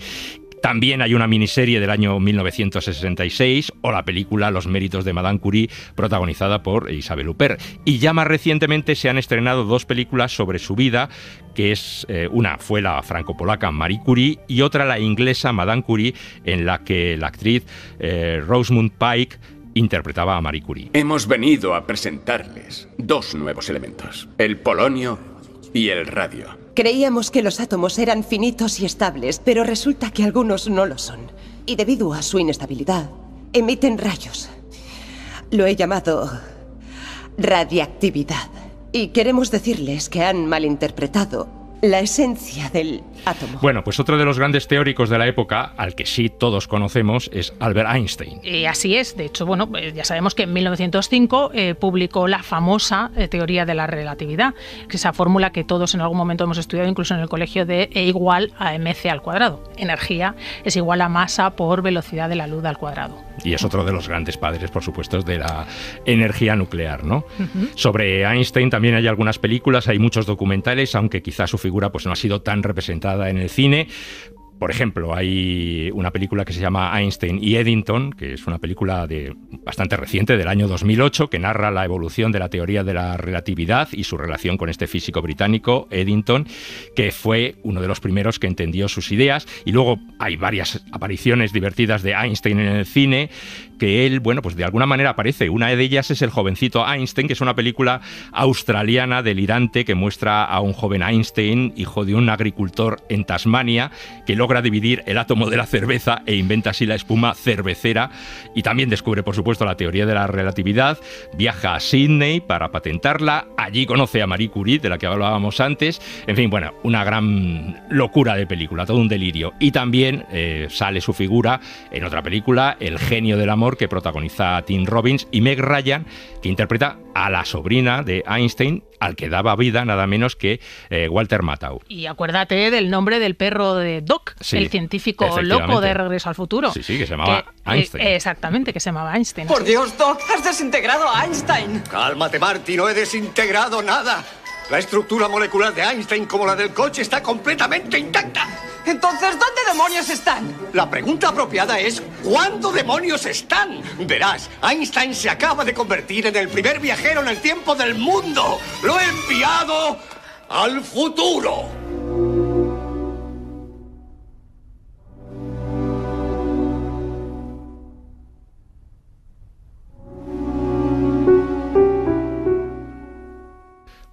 También hay una miniserie del año 1966 o la película Los méritos de Madame Curie, protagonizada por Isabelle Huppert. Y ya más recientemente se han estrenado 2 películas sobre su vida, que es una fue la franco-polaca Marie Curie y otra la inglesa Madame Curie, en la que la actriz Rosamund Pike interpretaba a Marie Curie. Hemos venido a presentarles 2 nuevos elementos, el polonio y el radio. Creíamos que los átomos eran finitos y estables, pero resulta que algunos no lo son. Y debido a su inestabilidad, emiten rayos. Lo he llamado radiactividad. Y queremos decirles que han malinterpretado la esencia del átomo. Bueno, pues otro de los grandes teóricos de la época, al que sí todos conocemos, es Albert Einstein. Y así es. De hecho, bueno, ya sabemos que en 1905 publicó la famosa teoría de la relatividad, que es esa fórmula que todos en algún momento hemos estudiado, incluso en el colegio, de E igual a mc al cuadrado. Energía es igual a masa por velocidad de la luz al cuadrado. Y es otro de los grandes padres, por supuesto, de la energía nuclear, ¿no? Sobre Einstein también hay algunas películas, hay muchos documentales, aunque quizás su figura pues no ha sido tan representada en el cine. Por ejemplo, hay una película que se llama Einstein y Eddington, que es una película bastante reciente, del año 2008, que narra la evolución de la teoría de la relatividad y su relación con este físico británico, Eddington, que fue uno de los primeros que entendió sus ideas. Y luego hay varias apariciones divertidas de Einstein en el cine, que él, bueno, pues de alguna manera aparece. Una de ellas es El jovencito Einstein, que es una película australiana delirante que muestra a un joven Einstein, hijo de un agricultor en Tasmania, que logra dividir el átomo de la cerveza e inventa así la espuma cervecera, y también descubre, por supuesto, la teoría de la relatividad. Viaja a Sydney para patentarla, allí conoce a Marie Curie, de la que hablábamos antes. En fin, bueno, una gran locura de película, todo un delirio. Y también sale su figura en otra película, El genio del amor, que protagoniza Tim Robbins, y Meg Ryan, que interpreta a la sobrina de Einstein, al que daba vida nada menos que Walter Matthau. Y acuérdate del nombre del perro de Doc, Sí, el científico loco de Regreso al Futuro. Sí, que se llamaba Einstein. Exactamente, que se llamaba Einstein. ¡Por Dios, Doc! ¡Has desintegrado a Einstein! Cálmate, Marty, no he desintegrado nada. La estructura molecular de Einstein, como la del coche, está completamente intacta. Entonces, ¿dónde demonios están? La pregunta apropiada es ¿cuándo demonios están? Verás, Einstein se acaba de convertir en el primer viajero en el tiempo del mundo. ¡Lo he enviado al futuro!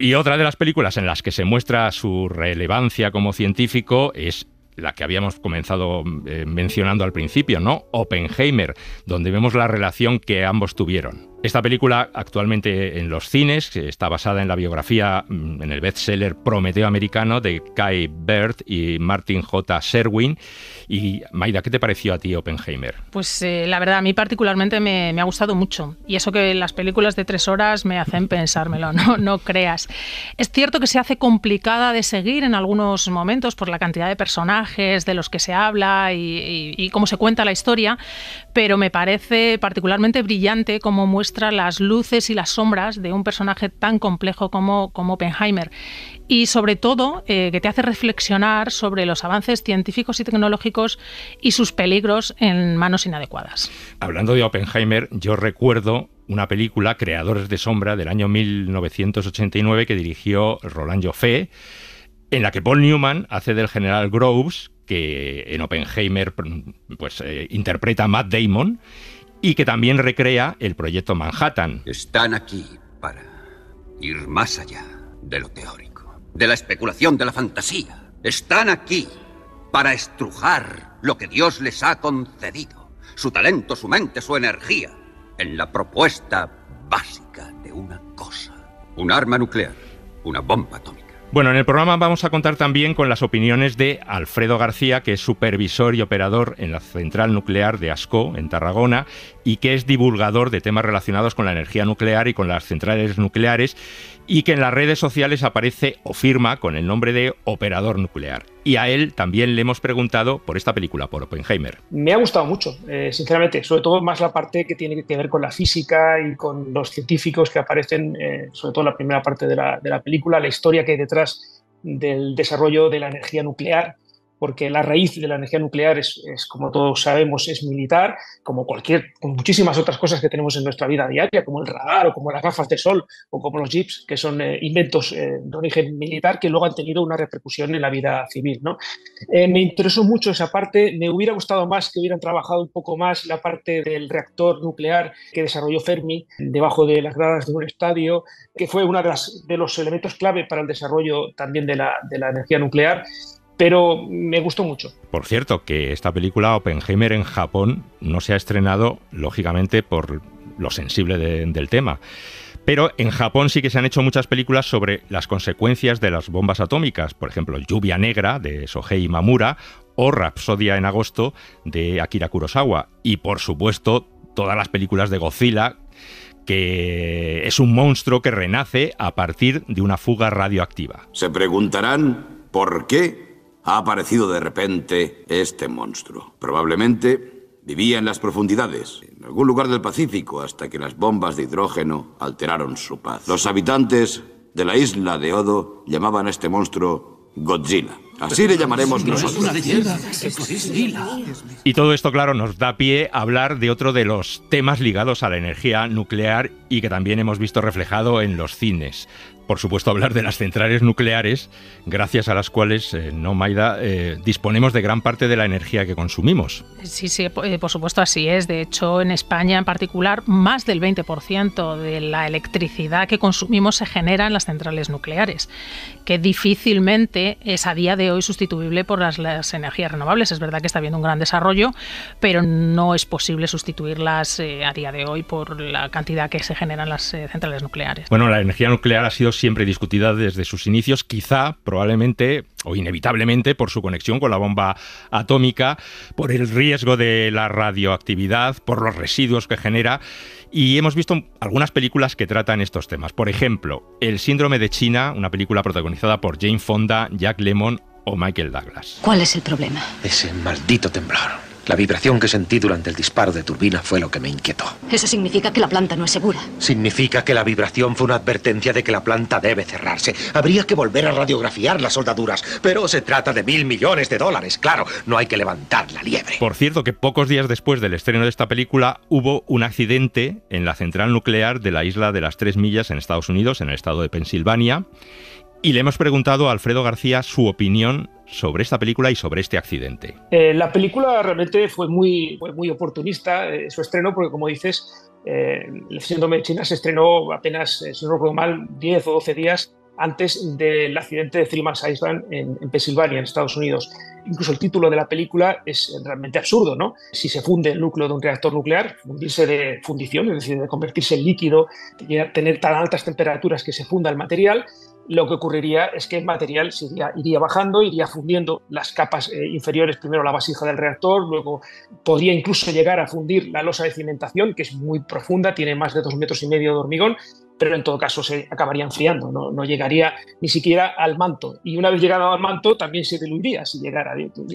Y otra de las películas en las que se muestra su relevancia como científico es la que habíamos comenzado mencionando al principio, ¿no? Oppenheimer, donde vemos la relación que ambos tuvieron. Esta película actualmente en los cines, que está basada en la biografía, en el bestseller Prometeo americano de Kai Bird y Martin J. Sherwin. Y Maida, ¿qué te pareció a ti Oppenheimer? Pues la verdad, a mí particularmente me ha gustado mucho. Y eso que las películas de 3 horas me hacen pensármelo, no creas. Es cierto que se hace complicada de seguir en algunos momentos por la cantidad de personajes de los que se habla y cómo se cuenta la historia, pero me parece particularmente brillante cómo muestra las luces y las sombras de un personaje tan complejo como Oppenheimer. Y sobre todo, que te hace reflexionar sobre los avances científicos y tecnológicos y sus peligros en manos inadecuadas. Hablando de Oppenheimer, yo recuerdo una película, Creadores de Sombra, del año 1989, que dirigió Roland Joffé, en la que Paul Newman hace del general Groves, que en Oppenheimer pues, interpreta a Matt Damon, y que también recrea el proyecto Manhattan. Están aquí para ir más allá de lo teórico, de la especulación, de la fantasía. Están aquí para estrujar lo que Dios les ha concedido, su talento, su mente, su energía, en la propuesta básica de una cosa: un arma nuclear, una bomba atómica. Bueno, en el programa vamos a contar también con las opiniones de Alfredo García, que es supervisor y operador en la central nuclear de Ascó, en Tarragona, y que es divulgador de temas relacionados con la energía nuclear y con las centrales nucleares, y que en las redes sociales aparece o firma con el nombre de operador nuclear. Y a él también le hemos preguntado por esta película, por Oppenheimer. Me ha gustado mucho, sinceramente, sobre todo más la parte que tiene que ver con la física y con los científicos que aparecen, sobre todo en la primera parte de la película, la historia que hay detrás del desarrollo de la energía nuclear, porque la raíz de la energía nuclear es, como todos sabemos, es militar, como muchísimas otras cosas que tenemos en nuestra vida diaria, como el radar o como las gafas de sol o como los jeeps, que son inventos de origen militar que luego han tenido una repercusión en la vida civil, ¿no? Me interesó mucho esa parte. Me hubiera gustado más que hubieran trabajado un poco más la parte del reactor nuclear que desarrolló Fermi debajo de las gradas de un estadio, que fue uno de los elementos clave para el desarrollo también de la energía nuclear. Pero me gustó mucho. Por cierto, que esta película, Oppenheimer, en Japón no se ha estrenado, lógicamente, por lo sensible del tema. Pero en Japón sí que se han hecho muchas películas sobre las consecuencias de las bombas atómicas. Por ejemplo, Lluvia Negra, de Shohei Imamura, o Rapsodia en agosto, de Akira Kurosawa. Y, por supuesto, todas las películas de Godzilla, que es un monstruo que renace a partir de una fuga radioactiva. Se preguntarán por qué ha aparecido de repente este monstruo. Probablemente vivía en las profundidades, en algún lugar del Pacífico, hasta que las bombas de hidrógeno alteraron su paz. Los habitantes de la isla de Odo llamaban a este monstruo Godzilla. Así le llamaremos nosotros. Una leyenda que Y todo esto, claro, nos da pie a hablar de otro de los temas ligados a la energía nuclear y que también hemos visto reflejado en los cines. Por supuesto, hablar de las centrales nucleares, gracias a las cuales, ¿no, Maida?, disponemos de gran parte de la energía que consumimos. Sí, por supuesto así es. De hecho, en España en particular, más del 20% de la electricidad que consumimos se genera en las centrales nucleares, que difícilmente es a día de hoy sustituible por las energías renovables. Es verdad que está habiendo un gran desarrollo, pero no es posible sustituirlas a día de hoy por la cantidad que se genera en las centrales nucleares. Bueno, la energía nuclear ha sido siempre discutida desde sus inicios, quizá, probablemente o inevitablemente por su conexión con la bomba atómica, por el riesgo de la radioactividad, por los residuos que genera. Y hemos visto algunas películas que tratan estos temas. Por ejemplo, El síndrome de China, una película protagonizada por Jane Fonda, Jack Lemmon o Michael Douglas. ¿Cuál es el problema? Ese maldito temblor. La vibración que sentí durante el disparo de turbina fue lo que me inquietó. Eso significa que la planta no es segura. Significa que la vibración fue una advertencia de que la planta debe cerrarse. Habría que volver a radiografiar las soldaduras, pero se trata de $1.000 millones. Claro, no hay que levantar la liebre. Por cierto, que pocos días después del estreno de esta película hubo un accidente en la central nuclear de la isla de las Tres Millas en Estados Unidos, en el estado de Pensilvania. Y le hemos preguntado a Alfredo García su opinión sobre esta película y sobre este accidente. La película realmente fue muy oportunista, su estreno, porque como dices, El síndrome de China se estrenó apenas, si no recuerdo mal, 10 o 12 días antes del accidente de Three Mile Island en Pensilvania, en Estados Unidos. Incluso el título de la película es realmente absurdo, ¿no? Si se funde el núcleo de un reactor nuclear, fundirse de fundición, es decir, de convertirse en líquido, tener tan altas temperaturas que se funda el material, lo que ocurriría es que el material iría bajando, iría fundiendo las capas inferiores, primero la vasija del reactor, luego podría incluso llegar a fundir la losa de cimentación, que es muy profunda, tiene más de 2,5 metros de hormigón, pero en todo caso se acabaría enfriando, no llegaría ni siquiera al manto. Y una vez llegado al manto también se diluiría si llegara.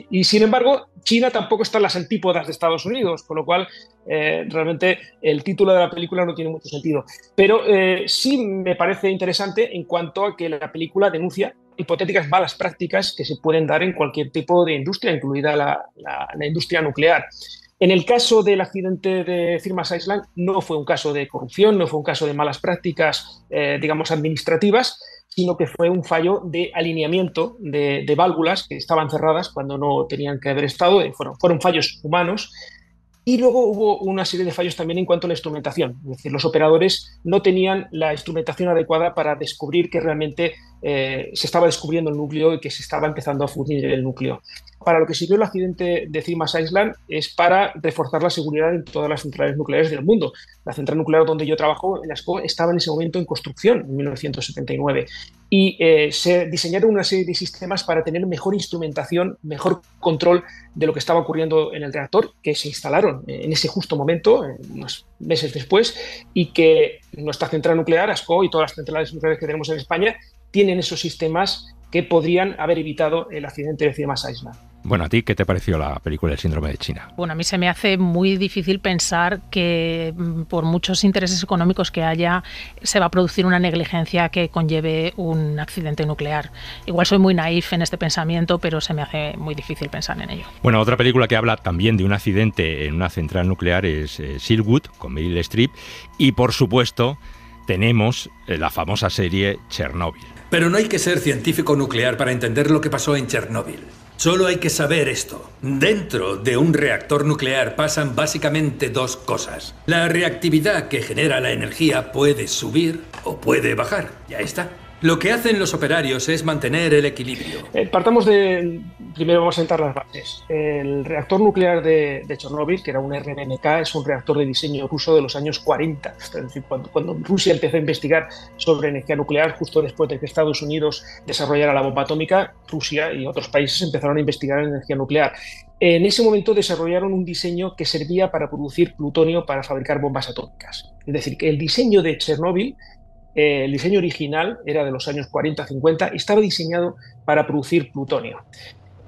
Y sin embargo, China tampoco está en las antípodas de Estados Unidos, con lo cual realmente el título de la película no tiene mucho sentido. Pero sí me parece interesante en cuanto a que la película denuncia hipotéticas malas prácticas que se pueden dar en cualquier tipo de industria, incluida la industria nuclear. En el caso del accidente de Three Mile Island no fue un caso de corrupción, no fue un caso de malas prácticas, digamos, administrativas, sino que fue un fallo de alineamiento de válvulas que estaban cerradas cuando no tenían que haber estado, fueron fallos humanos. Y luego hubo una serie de fallos también en cuanto a la instrumentación. Es decir, los operadores no tenían la instrumentación adecuada para descubrir que realmente se estaba descubriendo el núcleo y que se estaba empezando a fundir el núcleo. Para lo que sirvió el accidente de Three Mile Island es para reforzar la seguridad en todas las centrales nucleares del mundo. La central nuclear donde yo trabajo, en Ascó, estaba en ese momento en construcción, en 1979. Y se diseñaron una serie de sistemas para tener mejor instrumentación, mejor control de lo que estaba ocurriendo en el reactor, que se instalaron en ese justo momento, unos meses después, y que nuestra central nuclear, Ascó, y todas las centrales nucleares que tenemos en España, tienen esos sistemas que podrían haber evitado el accidente de Three Mile Island. Bueno, ¿a ti qué te pareció la película El síndrome de China? Bueno, a mí se me hace muy difícil pensar que por muchos intereses económicos que haya se va a producir una negligencia que conlleve un accidente nuclear. Igual soy muy naif en este pensamiento, pero se me hace muy difícil pensar en ello. Bueno, otra película que habla también de un accidente en una central nuclear es Silkwood, con Meryl Streep, y por supuesto tenemos la famosa serie Chernobyl. Pero no hay que ser científico nuclear para entender lo que pasó en Chernóbil. Solo hay que saber esto. Dentro de un reactor nuclear pasan básicamente dos cosas. La reactividad que genera la energía puede subir o puede bajar. Ya está. Lo que hacen los operarios es mantener el equilibrio. Partamos de... Primero vamos a sentar las bases. El reactor nuclear de Chernóbil, que era un RBMK, es un reactor de diseño ruso de los años 40. Es decir, cuando Rusia empezó a investigar sobre energía nuclear, justo después de que Estados Unidos desarrollara la bomba atómica, Rusia y otros países empezaron a investigar en energía nuclear. En ese momento desarrollaron un diseño que servía para producir plutonio para fabricar bombas atómicas. Es decir, que el diseño de Chernóbil, el diseño original era de los años 40-50 y estaba diseñado para producir plutonio.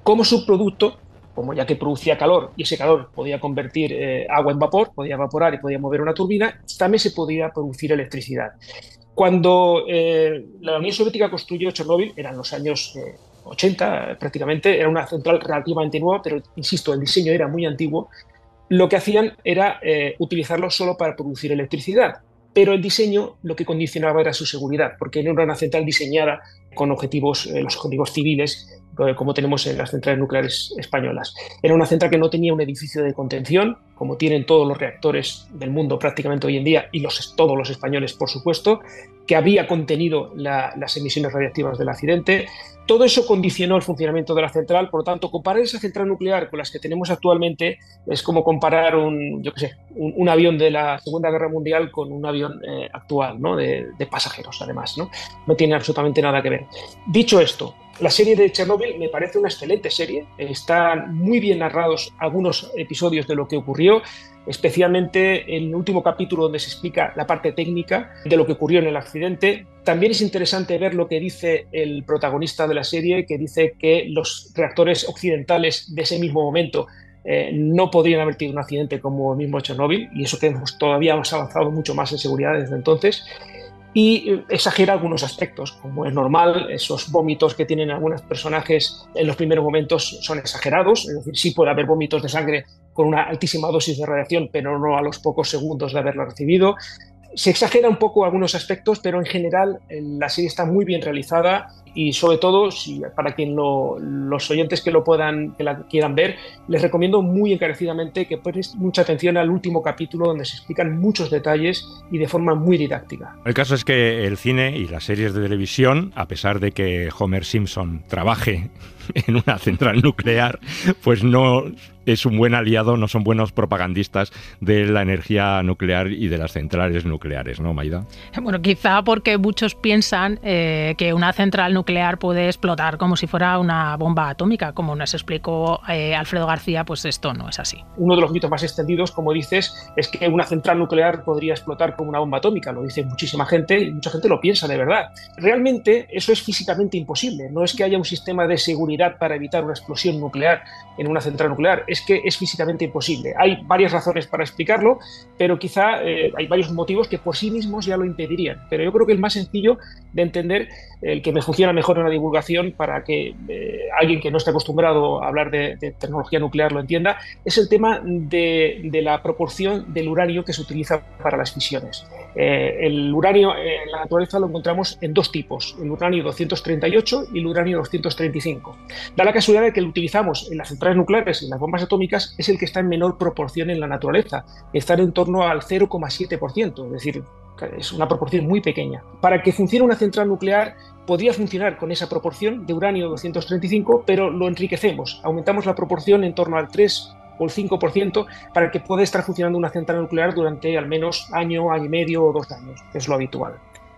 Como subproducto, como ya que producía calor y ese calor podía convertir agua en vapor, podía evaporar y podía mover una turbina, también se podía producir electricidad. Cuando la Unión Soviética construyó Chernóbil, eran los años 80 prácticamente, era una central relativamente nueva, pero insisto, el diseño era muy antiguo. Lo que hacían era utilizarlo solo para producir electricidad, pero el diseño lo que condicionaba era su seguridad, porque no era una central diseñada con objetivos, los objetivos civiles, como tenemos en las centrales nucleares españolas. Era una central que no tenía un edificio de contención, como tienen todos los reactores del mundo prácticamente hoy en día, y todos los españoles, por supuesto, que había contenido las emisiones radiactivas del accidente. Todo eso condicionó el funcionamiento de la central. Por lo tanto, comparar esa central nuclear con las que tenemos actualmente es como comparar un avión de la Segunda Guerra Mundial con un avión actual, ¿no? de pasajeros, además, ¿no? No tiene absolutamente nada que ver. Dicho esto, la serie de Chernobyl me parece una excelente serie. Están muy bien narrados algunos episodios de lo que ocurrió, especialmente en el último capítulo donde se explica la parte técnica de lo que ocurrió en el accidente. También es interesante ver lo que dice el protagonista de la serie, que dice que los reactores occidentales de ese mismo momento no podrían haber tenido un accidente como el mismo Chernobyl, y eso que todavía hemos avanzado mucho más en seguridad desde entonces. Y exagera algunos aspectos, como es normal. Esos vómitos que tienen algunos personajes en los primeros momentos son exagerados, es decir, sí puede haber vómitos de sangre con una altísima dosis de radiación, pero no a los pocos segundos de haberla recibido. Se exagera un poco algunos aspectos, pero en general la serie está muy bien realizada, y sobre todo, para los oyentes que la quieran ver, les recomiendo muy encarecidamente que presten mucha atención al último capítulo, donde se explican muchos detalles y de forma muy didáctica. El caso es que el cine y las series de televisión, a pesar de que Homer Simpson trabaje en una central nuclear, pues no es un buen aliado, no son buenos propagandistas de la energía nuclear y de las centrales nucleares, ¿no, Maida? Bueno, quizá porque muchos piensan que una central nuclear puede explotar como si fuera una bomba atómica. Como nos explicó Alfredo García, pues esto no es así. Uno de los mitos más extendidos, como dices, es que una central nuclear podría explotar como una bomba atómica. Lo dice muchísima gente, y mucha gente lo piensa de verdad. Realmente eso es físicamente imposible. No es que haya un sistema de seguridad para evitar una explosión nuclear en una central nuclear, es que es físicamente imposible. Hay varias razones para explicarlo, pero quizá hay varios motivos que por sí mismos ya lo impedirían. Pero yo creo que el más sencillo de entender, el que me funciona mejor en la divulgación para que alguien que no esté acostumbrado a hablar de tecnología nuclear lo entienda, es el tema de la proporción del uranio que se utiliza para las fisiones. El uranio en la naturaleza lo encontramos en dos tipos, el uranio 238 y el uranio 235. Da la casualidad de que lo utilizamos en las centrales nucleares y en las bombas atómicas, es el que está en menor proporción en la naturaleza, está en torno al 0,7%, es decir, es una proporción muy pequeña. Para que funcione una central nuclear podría funcionar con esa proporción de uranio 235, pero lo enriquecemos, aumentamos la proporción en torno al 3 o el 5% para que pueda estar funcionando una central nuclear durante al menos año y medio o 2 años, que es lo habitual.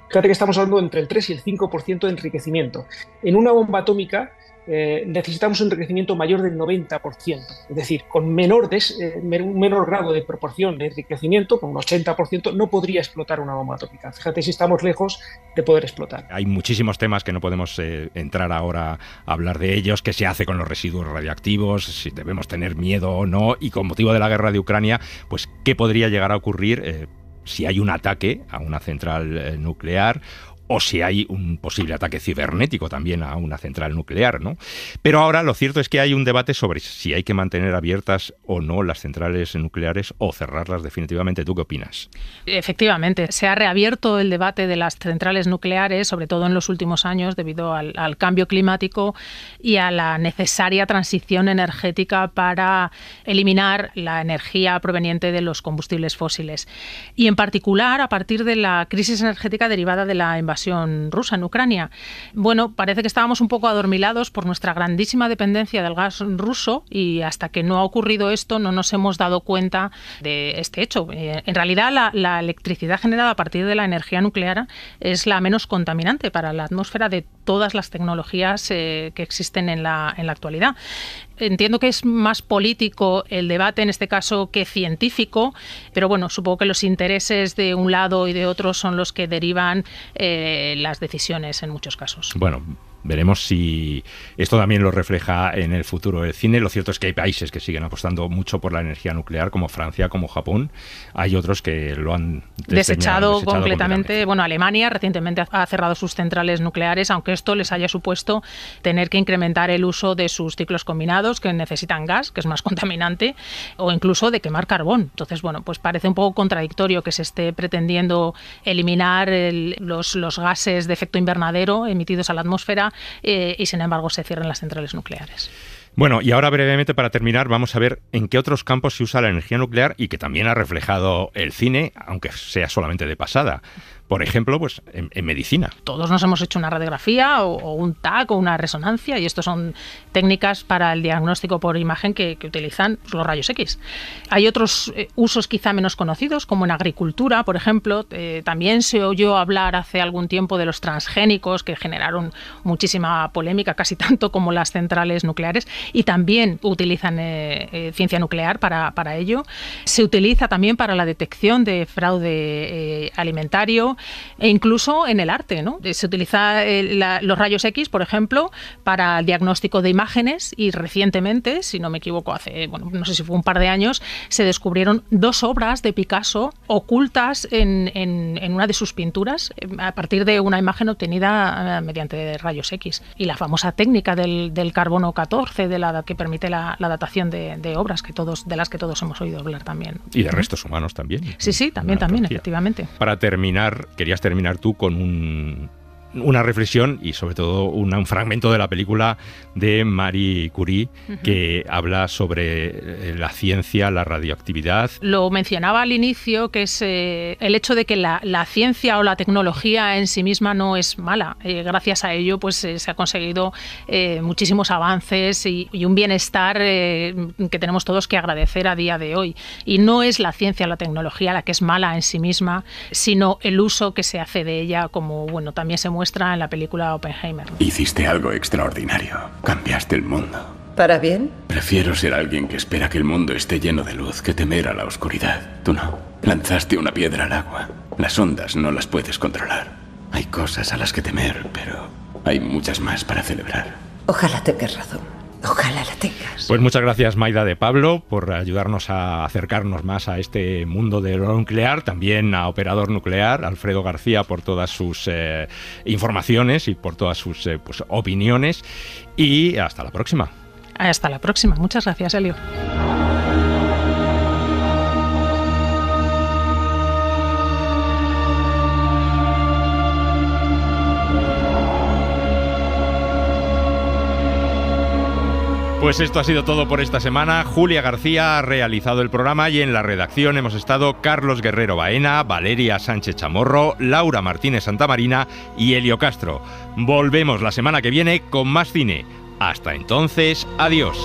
Fíjate que estamos hablando entre el 3 y el 5% de enriquecimiento. En una bomba atómica necesitamos un enriquecimiento mayor del 90%, es decir, con un menor grado de proporción de enriquecimiento, con un 80%, no podría explotar una bomba atómica. Fíjate si estamos lejos de poder explotar. Hay muchísimos temas que no podemos entrar ahora a hablar de ellos, qué se hace con los residuos radiactivos, si debemos tener miedo o no, y con motivo de la guerra de Ucrania, pues qué podría llegar a ocurrir si hay un ataque a una central nuclear, o si hay un posible ataque cibernético también a una central nuclear, ¿no? Pero ahora lo cierto es que hay un debate sobre si hay que mantener abiertas o no las centrales nucleares o cerrarlas definitivamente. ¿Tú qué opinas? Efectivamente, se ha reabierto el debate de las centrales nucleares, sobre todo en los últimos años, debido al cambio climático y a la necesaria transición energética para eliminar la energía proveniente de los combustibles fósiles. Y en particular, a partir de la crisis energética derivada de la invasión rusa en Ucrania. Bueno, parece que estábamos un poco adormilados por nuestra grandísima dependencia del gas ruso, y hasta que no ha ocurrido esto no nos hemos dado cuenta de este hecho. En realidad, la electricidad generada a partir de la energía nuclear es la menos contaminante para la atmósfera de todas las tecnologías que existen en la actualidad. Entiendo que es más político el debate en este caso que científico, pero bueno, supongo que los intereses de un lado y de otro son los que derivan las decisiones en muchos casos. Bueno, veremos si esto también lo refleja en el futuro del cine. Lo cierto es que hay países que siguen apostando mucho por la energía nuclear, como Francia, como Japón. Hay otros que lo han desechado completamente. Bueno, Alemania recientemente ha cerrado sus centrales nucleares, aunque esto les haya supuesto tener que incrementar el uso de sus ciclos combinados, que necesitan gas, que es más contaminante, o incluso de quemar carbón. Entonces, bueno, pues parece un poco contradictorio que se esté pretendiendo eliminar los gases de efecto invernadero emitidos a la atmósfera y, sin embargo, se cierran las centrales nucleares. Bueno, y ahora brevemente para terminar vamos a ver en qué otros campos se usa la energía nuclear y que también ha reflejado el cine, aunque sea solamente de pasada. Por ejemplo, pues en medicina. Todos nos hemos hecho una radiografía o un TAC o una resonancia, y estos son técnicas para el diagnóstico por imagen que utilizan los rayos X. Hay otros usos quizá menos conocidos, como en agricultura, por ejemplo. También se oyó hablar hace algún tiempo de los transgénicos, que generaron muchísima polémica, casi tanto como las centrales nucleares, y también utilizan ciencia nuclear para ello. Se utiliza también para la detección de fraude alimentario, e incluso en el arte, ¿no? Se utiliza los rayos X, por ejemplo, para el diagnóstico de imágenes, y recientemente, si no me equivoco, no sé si fue un par de años, se descubrieron 2 obras de Picasso ocultas en una de sus pinturas a partir de una imagen obtenida mediante rayos X. Y la famosa técnica del carbono 14, que permite la datación de obras de las que todos hemos oído hablar también. Y de restos humanos también. Sí, también, efectivamente. Para terminar, querías terminar tú con una reflexión y sobre todo un fragmento de la película de Marie Curie, que habla sobre la ciencia, la radioactividad. Lo mencionaba al inicio, que es el hecho de que la ciencia o la tecnología en sí misma no es mala. Gracias a ello pues se ha conseguido muchísimos avances y un bienestar que tenemos todos que agradecer a día de hoy. Y no es la ciencia o la tecnología la que es mala en sí misma, sino el uso que se hace de ella, como también se muestra en la película Oppenheimer. Hiciste algo extraordinario. Cambiaste el mundo. ¿Para bien? Prefiero ser alguien que espera que el mundo esté lleno de luz que temer a la oscuridad. Tú no. Lanzaste una piedra al agua. Las ondas no las puedes controlar. Hay cosas a las que temer, pero hay muchas más para celebrar. Ojalá tengas razón. Ojalá la tengas. Pues muchas gracias, Maida de Pablo, por ayudarnos a acercarnos más a este mundo de lo nuclear. También a Operador Nuclear, Alfredo García, por todas sus informaciones y por todas sus opiniones. Y hasta la próxima. Hasta la próxima. Muchas gracias, Elio. Pues esto ha sido todo por esta semana. Julia García ha realizado el programa y en la redacción hemos estado Carlos Guerrero Baena, Valeria Sánchez Chamorro, Laura Martínez Santamarina y Elio Castro. Volvemos la semana que viene con más cine. Hasta entonces, adiós.